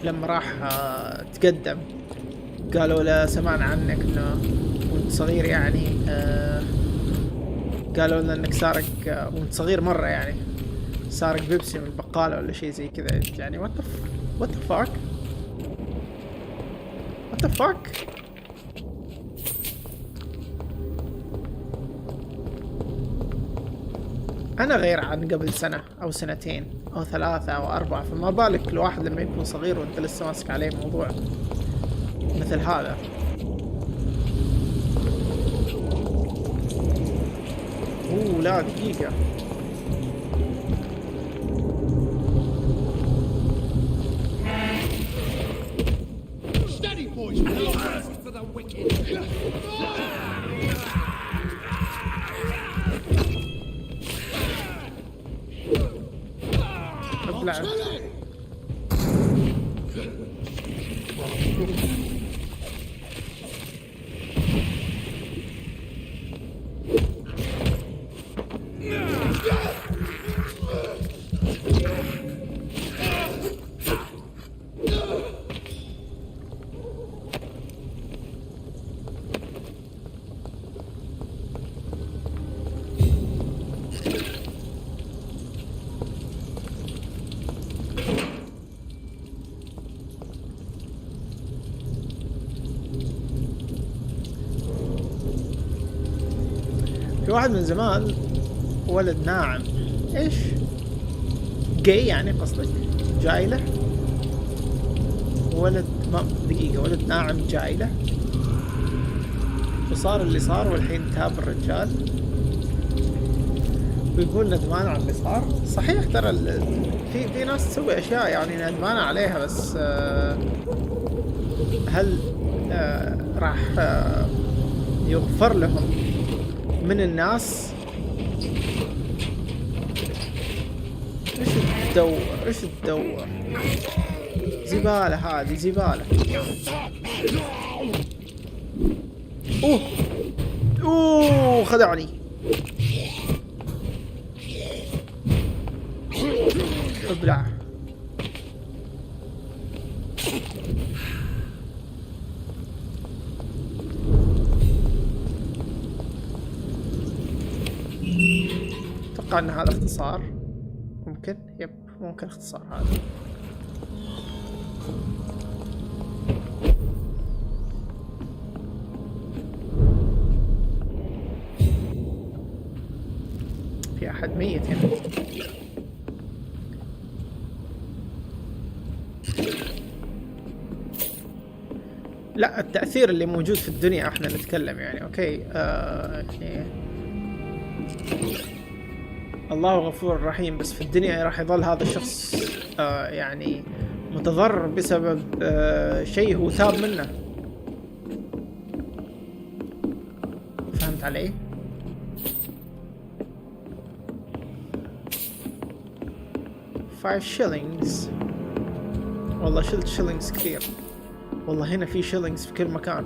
لما راح تقدم قالوا له سمعنا عنك انه وانت صغير يعني قالوا لنا انك سارق وانت صغير مرة يعني سارق بيبسي من البقالة ولا شيء زي كذا يعني what the fuck أنا غير عن قبل سنة أو سنتين أو 3 أو 4، فما بالك الواحد لما يكون صغير وأنت لسه ماسك عليه موضوع مثل هذا. لا دقيقة ابلع. في واحد من زمان ولد ناعم. ايش؟ جاي يعني قصدك؟ جايله؟ ولد ما دقيقة، ولد ناعم جايله وصار اللي صار والحين تاب الرجال ويقول ندمان على اللي صار. صحيح ترى في ناس تسوي اشياء يعني ندمانة عليها، بس هل راح يغفر لهم من الناس؟ ايش تدور زبالة هذه زبالة. اوه خدعني. ابلع. اتوقع ان هذا اختصار. ممكن ممكن اختصار هذا. في احد ميت هنا. لا التأثير اللي موجود في الدنيا احنا نتكلم يعني اوكي. الله غفور رحيم، بس في الدنيا راح يظل هذا الشخص يعني متضرر بسبب شيء هو تاب منه. فهمت علي؟ $5 shillings. والله شلت شيلينجز كثير. والله هنا في شيلينجز في كل مكان.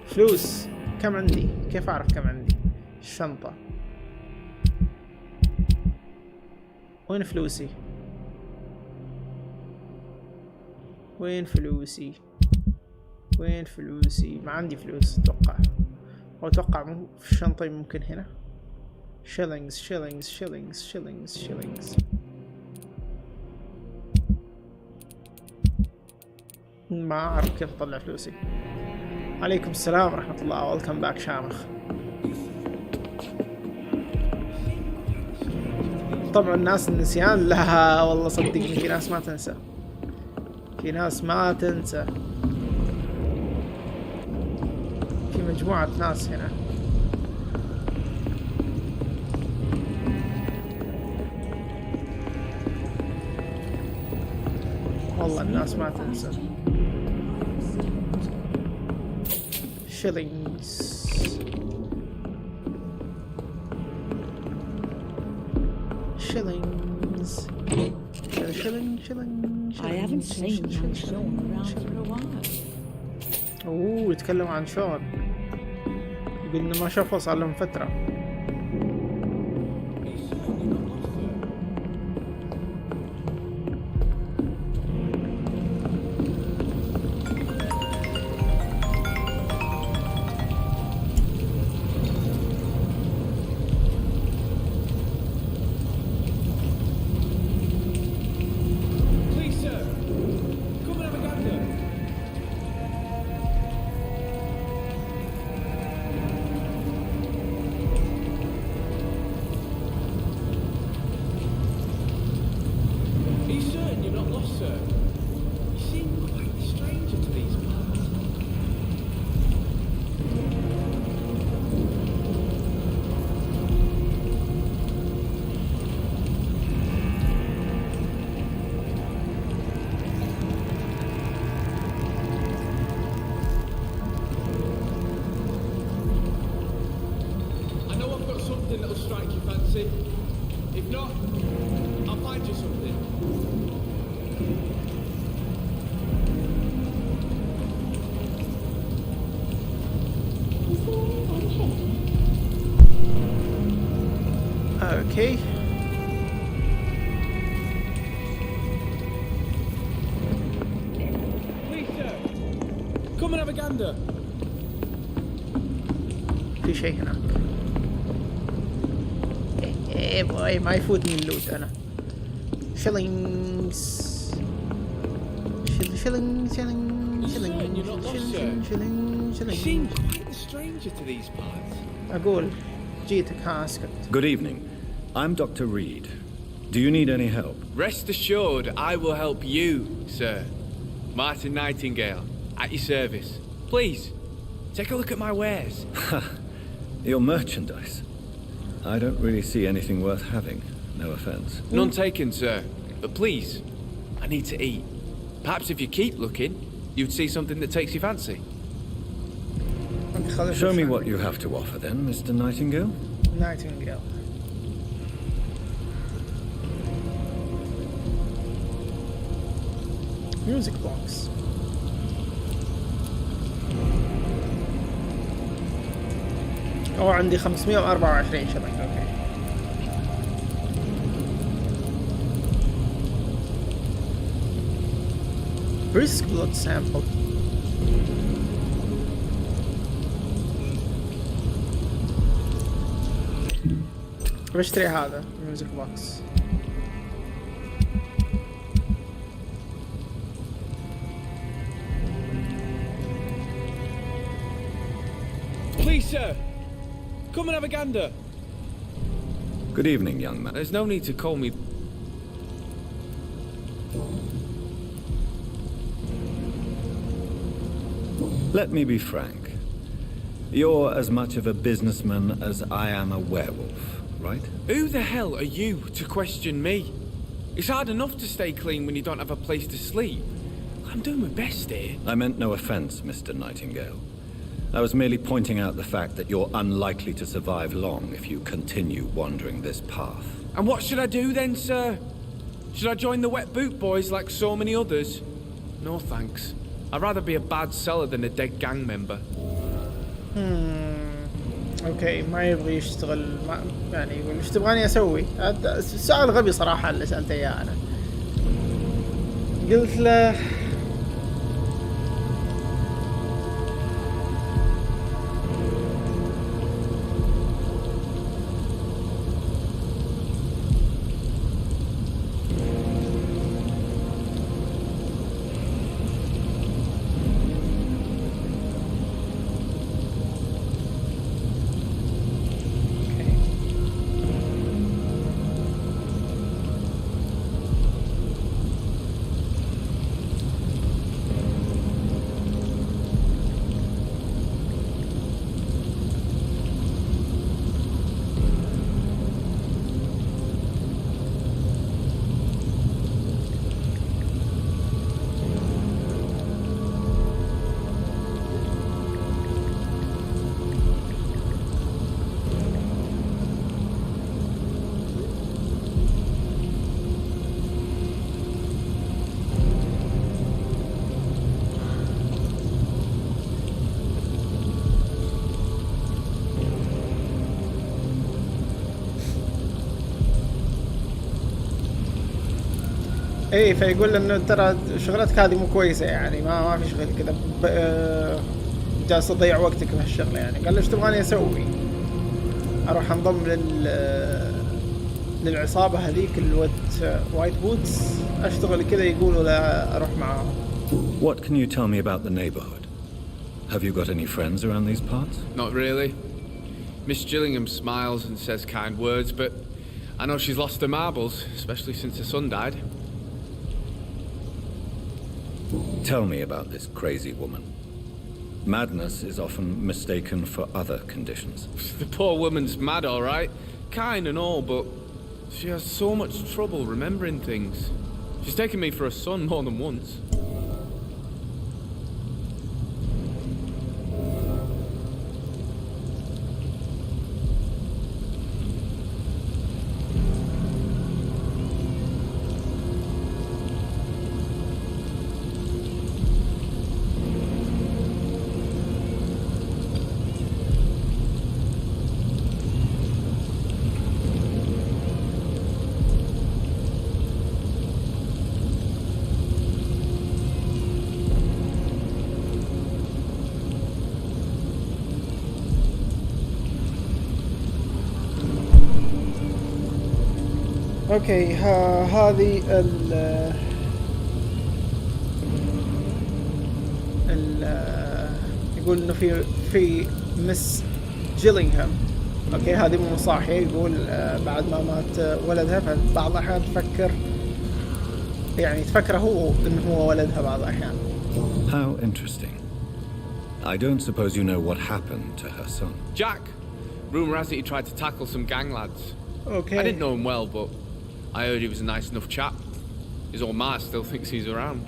فلوس كم عندي؟ كيف اعرف كم عندي؟ الشنطة. وين فلوسي؟ وين فلوسي؟ وين فلوسي؟ ما عندي فلوس اتوقع. او اتوقع في الشنطة ممكن هنا. شيلينجز شيلينجز شيلينجز شيلينجز شيلينجز. ما اعرف كيف اطلع فلوسي. عليكم السلام ورحمة الله. ويلكم باك شامخ. طبعا الناس النسيان لا والله صدقني في ناس ما تنسى. في ناس ما تنسى. في مجموعة ناس هنا. والله الناس ما تنسى. شيلينجز. Shillings. Shilling. I haven't seen Sean around for a while. اوه يتكلم عن شون. يقول انه ما شافه صار لهم فترة. If not, I'll find you something. Okay. Please, sir. Come and have a gander. في شيء هناك. ايه باي ما يفوتني اللوت انا. شيلينجز. شيلينج. You seem quite a stranger to these parts. أقول جيتك اسكت. Good evening. I'm Dr. Reed. Do you need any help? Rest assured, I will help you, sir. Martin Nightingale, at your service. Please, take a look at my wares. Your merchandise. I don't really see anything worth having. No offense. None taken, sir. But please, I need to eat. Perhaps if you keep looking, you'd see something that takes your fancy. Show me what you have to offer then, Mr. Nightingale. Nightingale. Music box. عندي 524 شبكة. اوكي. Brisk blood sample. بشتري هذا ميوزك بوكس. Please, sir, come and have a gander. Good evening, young man. There's no need to call me. Let me be frank. You're as much of a businessman as I am a werewolf, right? Who the hell are you to question me? It's hard enough to stay clean when you don't have a place to sleep. I'm doing my best here. I meant no offense, Mr. Nightingale. I was merely pointing out the fact that you're unlikely to survive long if you continue wandering this path. And what should I do then, sir? Should I join the wet boot boys like so many others? No thanks. I'd rather be a bad seller than a dead gang member. اوكي ما يبغي يشتغل يعني يقول ايش تبغاني اسوي؟ هذا السؤال غبي صراحة اللي سألته اياه انا. قلت له ايه فيقول انه ترى شغلتك هذه مو كويسه يعني ما في شغل كذا جالس تضيع وقتك في هالشغله يعني. قال له ايش تبغاني اسوي؟ اروح انضم للعصابه هذيك الوايت بوتس اشتغل كذا يقولوا لا اروح معاهم. What can you tell me about the neighborhood? Have you got any friends around these parts? Not really. Miss Gillingham smiles and says kind words, but I know she's lost her marbles, especially since her son died. Tell me about this crazy woman. Madness is often mistaken for other conditions. The poor woman's mad, all right. Kind and all, but she has so much trouble remembering things. She's taken me for a son more than once. اوكي هذه يقول انه في مس جيلينغهام. اوكي هذه مو صاحية. يقول بعد ما مات ولدها فبعض الأحيان تفكر يعني تفكره هو إنه هو ولدها بعض الأحيان. How interesting. I don't suppose you know what happened to her son. Jack. Rumor has it he tried to tackle some gang lads. Okay. I didn't know him well, but I heard he was a nice enough chap. His old ma still thinks he's around.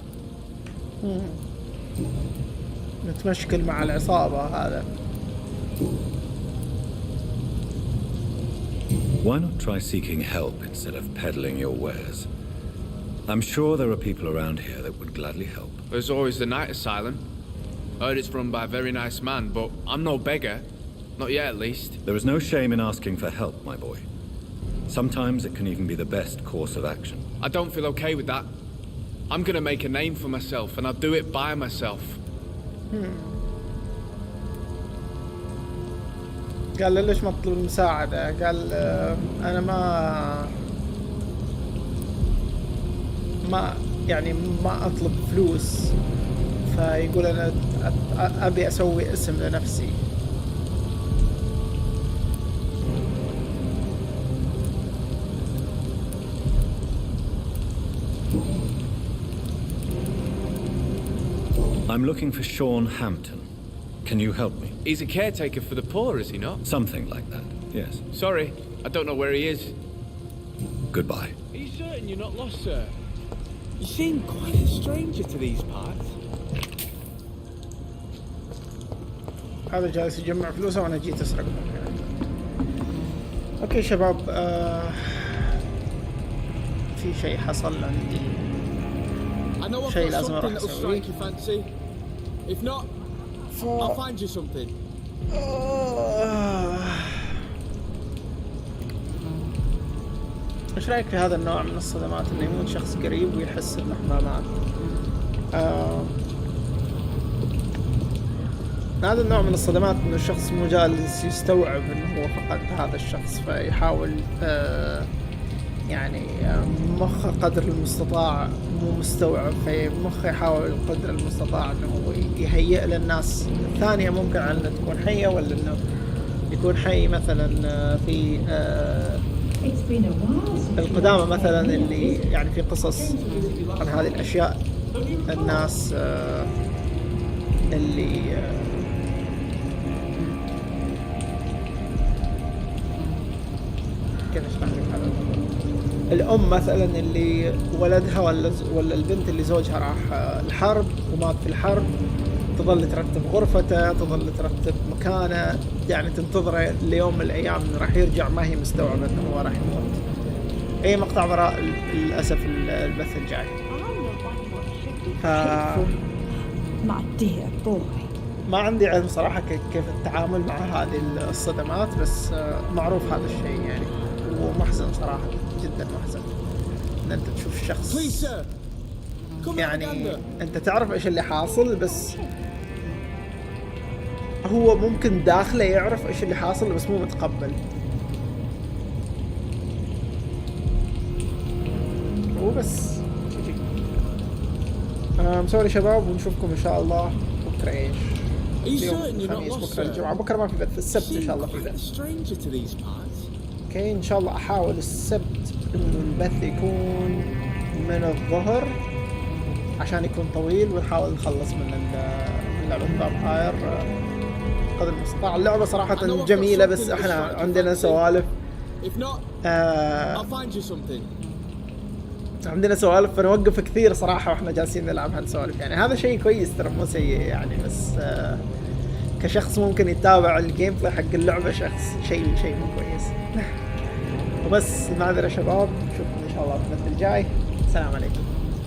نتمشكل مع العصابة هذا. Why not try seeking help instead of peddling your wares? I'm sure there are people around here that would gladly help. There's always the night asylum. Heard it's run by a very nice man, but I'm no beggar. Not yet, at least. There is no shame in asking for help, my boy. Sometimes it can even be the best course of action. I don't feel okay with that. I'm gonna make a name for myself, and I'll do it by myself. قال له ليش ما تطلب المساعدة؟ قال أنا ما يعني ما أطلب فلوس. فيقول أنا أبي أسوي اسم لنفسي. I'm looking for Sean Hampton. Can you help me? He's a caretaker for the poor, is he not? Something like that, yes. Sorry, I don't know where he is. Goodbye. Are you certain you're not lost, sir? You seem quite a stranger to these parts. هذا جالس يجمع فلوسه وأنا جيت أسرق منه يعني. أوكي شباب في شيء حصل عندي. شيء لازم أروح أسويه. If not, I'll find you something. إيش رأيك في هذا النوع من الصدمات إنه يموت شخص قريب ويحس إنه ما مات؟ هذا النوع من الصدمات إنه الشخص مو جالس يستوعب إنه هو فقد هذا الشخص فيحاول يعني مخه قدر المستطاع مو مستوعب في مخه يحاول قدر المستطاع إنه هو يهيئ للناس الثانية ممكن على إنه تكون حية ولا إنه يكون حي مثلا في القدامى مثلا اللي يعني في قصص عن هذه الأشياء الناس اللي كيف اشرح لك هذا الأم مثلا اللي ولدها ولا البنت اللي زوجها راح الحرب ومات في الحرب تظل ترتب غرفته تظل ترتب مكانه يعني تنتظره ليوم من الأيام إنه راح يرجع ما هي مستوعبة إنه هو راح يموت. أي مقطع وراء للأسف البث الجاي. ما عندي علم صراحة كيف التعامل مع هذه الصدمات بس معروف هذا الشيء يعني ومحزن صراحة جدا محزن إن أنت تشوف شخص يعني أنت تعرف إيش اللي حاصل بس هو ممكن داخله يعرف إيش اللي حاصل بس مو متقبل. وبس مسوري شباب ونشوفكم إن شاء الله بكرة إيش اليوم الخميس بكرة الجمعة بكرة ما في بث السبت إن شاء الله في بث. اوكي ان شاء الله احاول السبت انه البث يكون من الظهر عشان يكون طويل ونحاول نخلص من لعبة فامباير قدر المستطاع. اللعبة صراحة جميلة بس احنا عندنا سوالف عندنا سوالف فنوقف كثير صراحة واحنا جالسين نلعب هالسوالف يعني هذا شيء كويس ترى مو سيء يعني بس كشخص ممكن يتابع الجيم بلاي حق اللعبة شيء مو كويس. وبس معذرة شباب نشوفكم ان شاء الله في البث الجاي. السلام عليكم.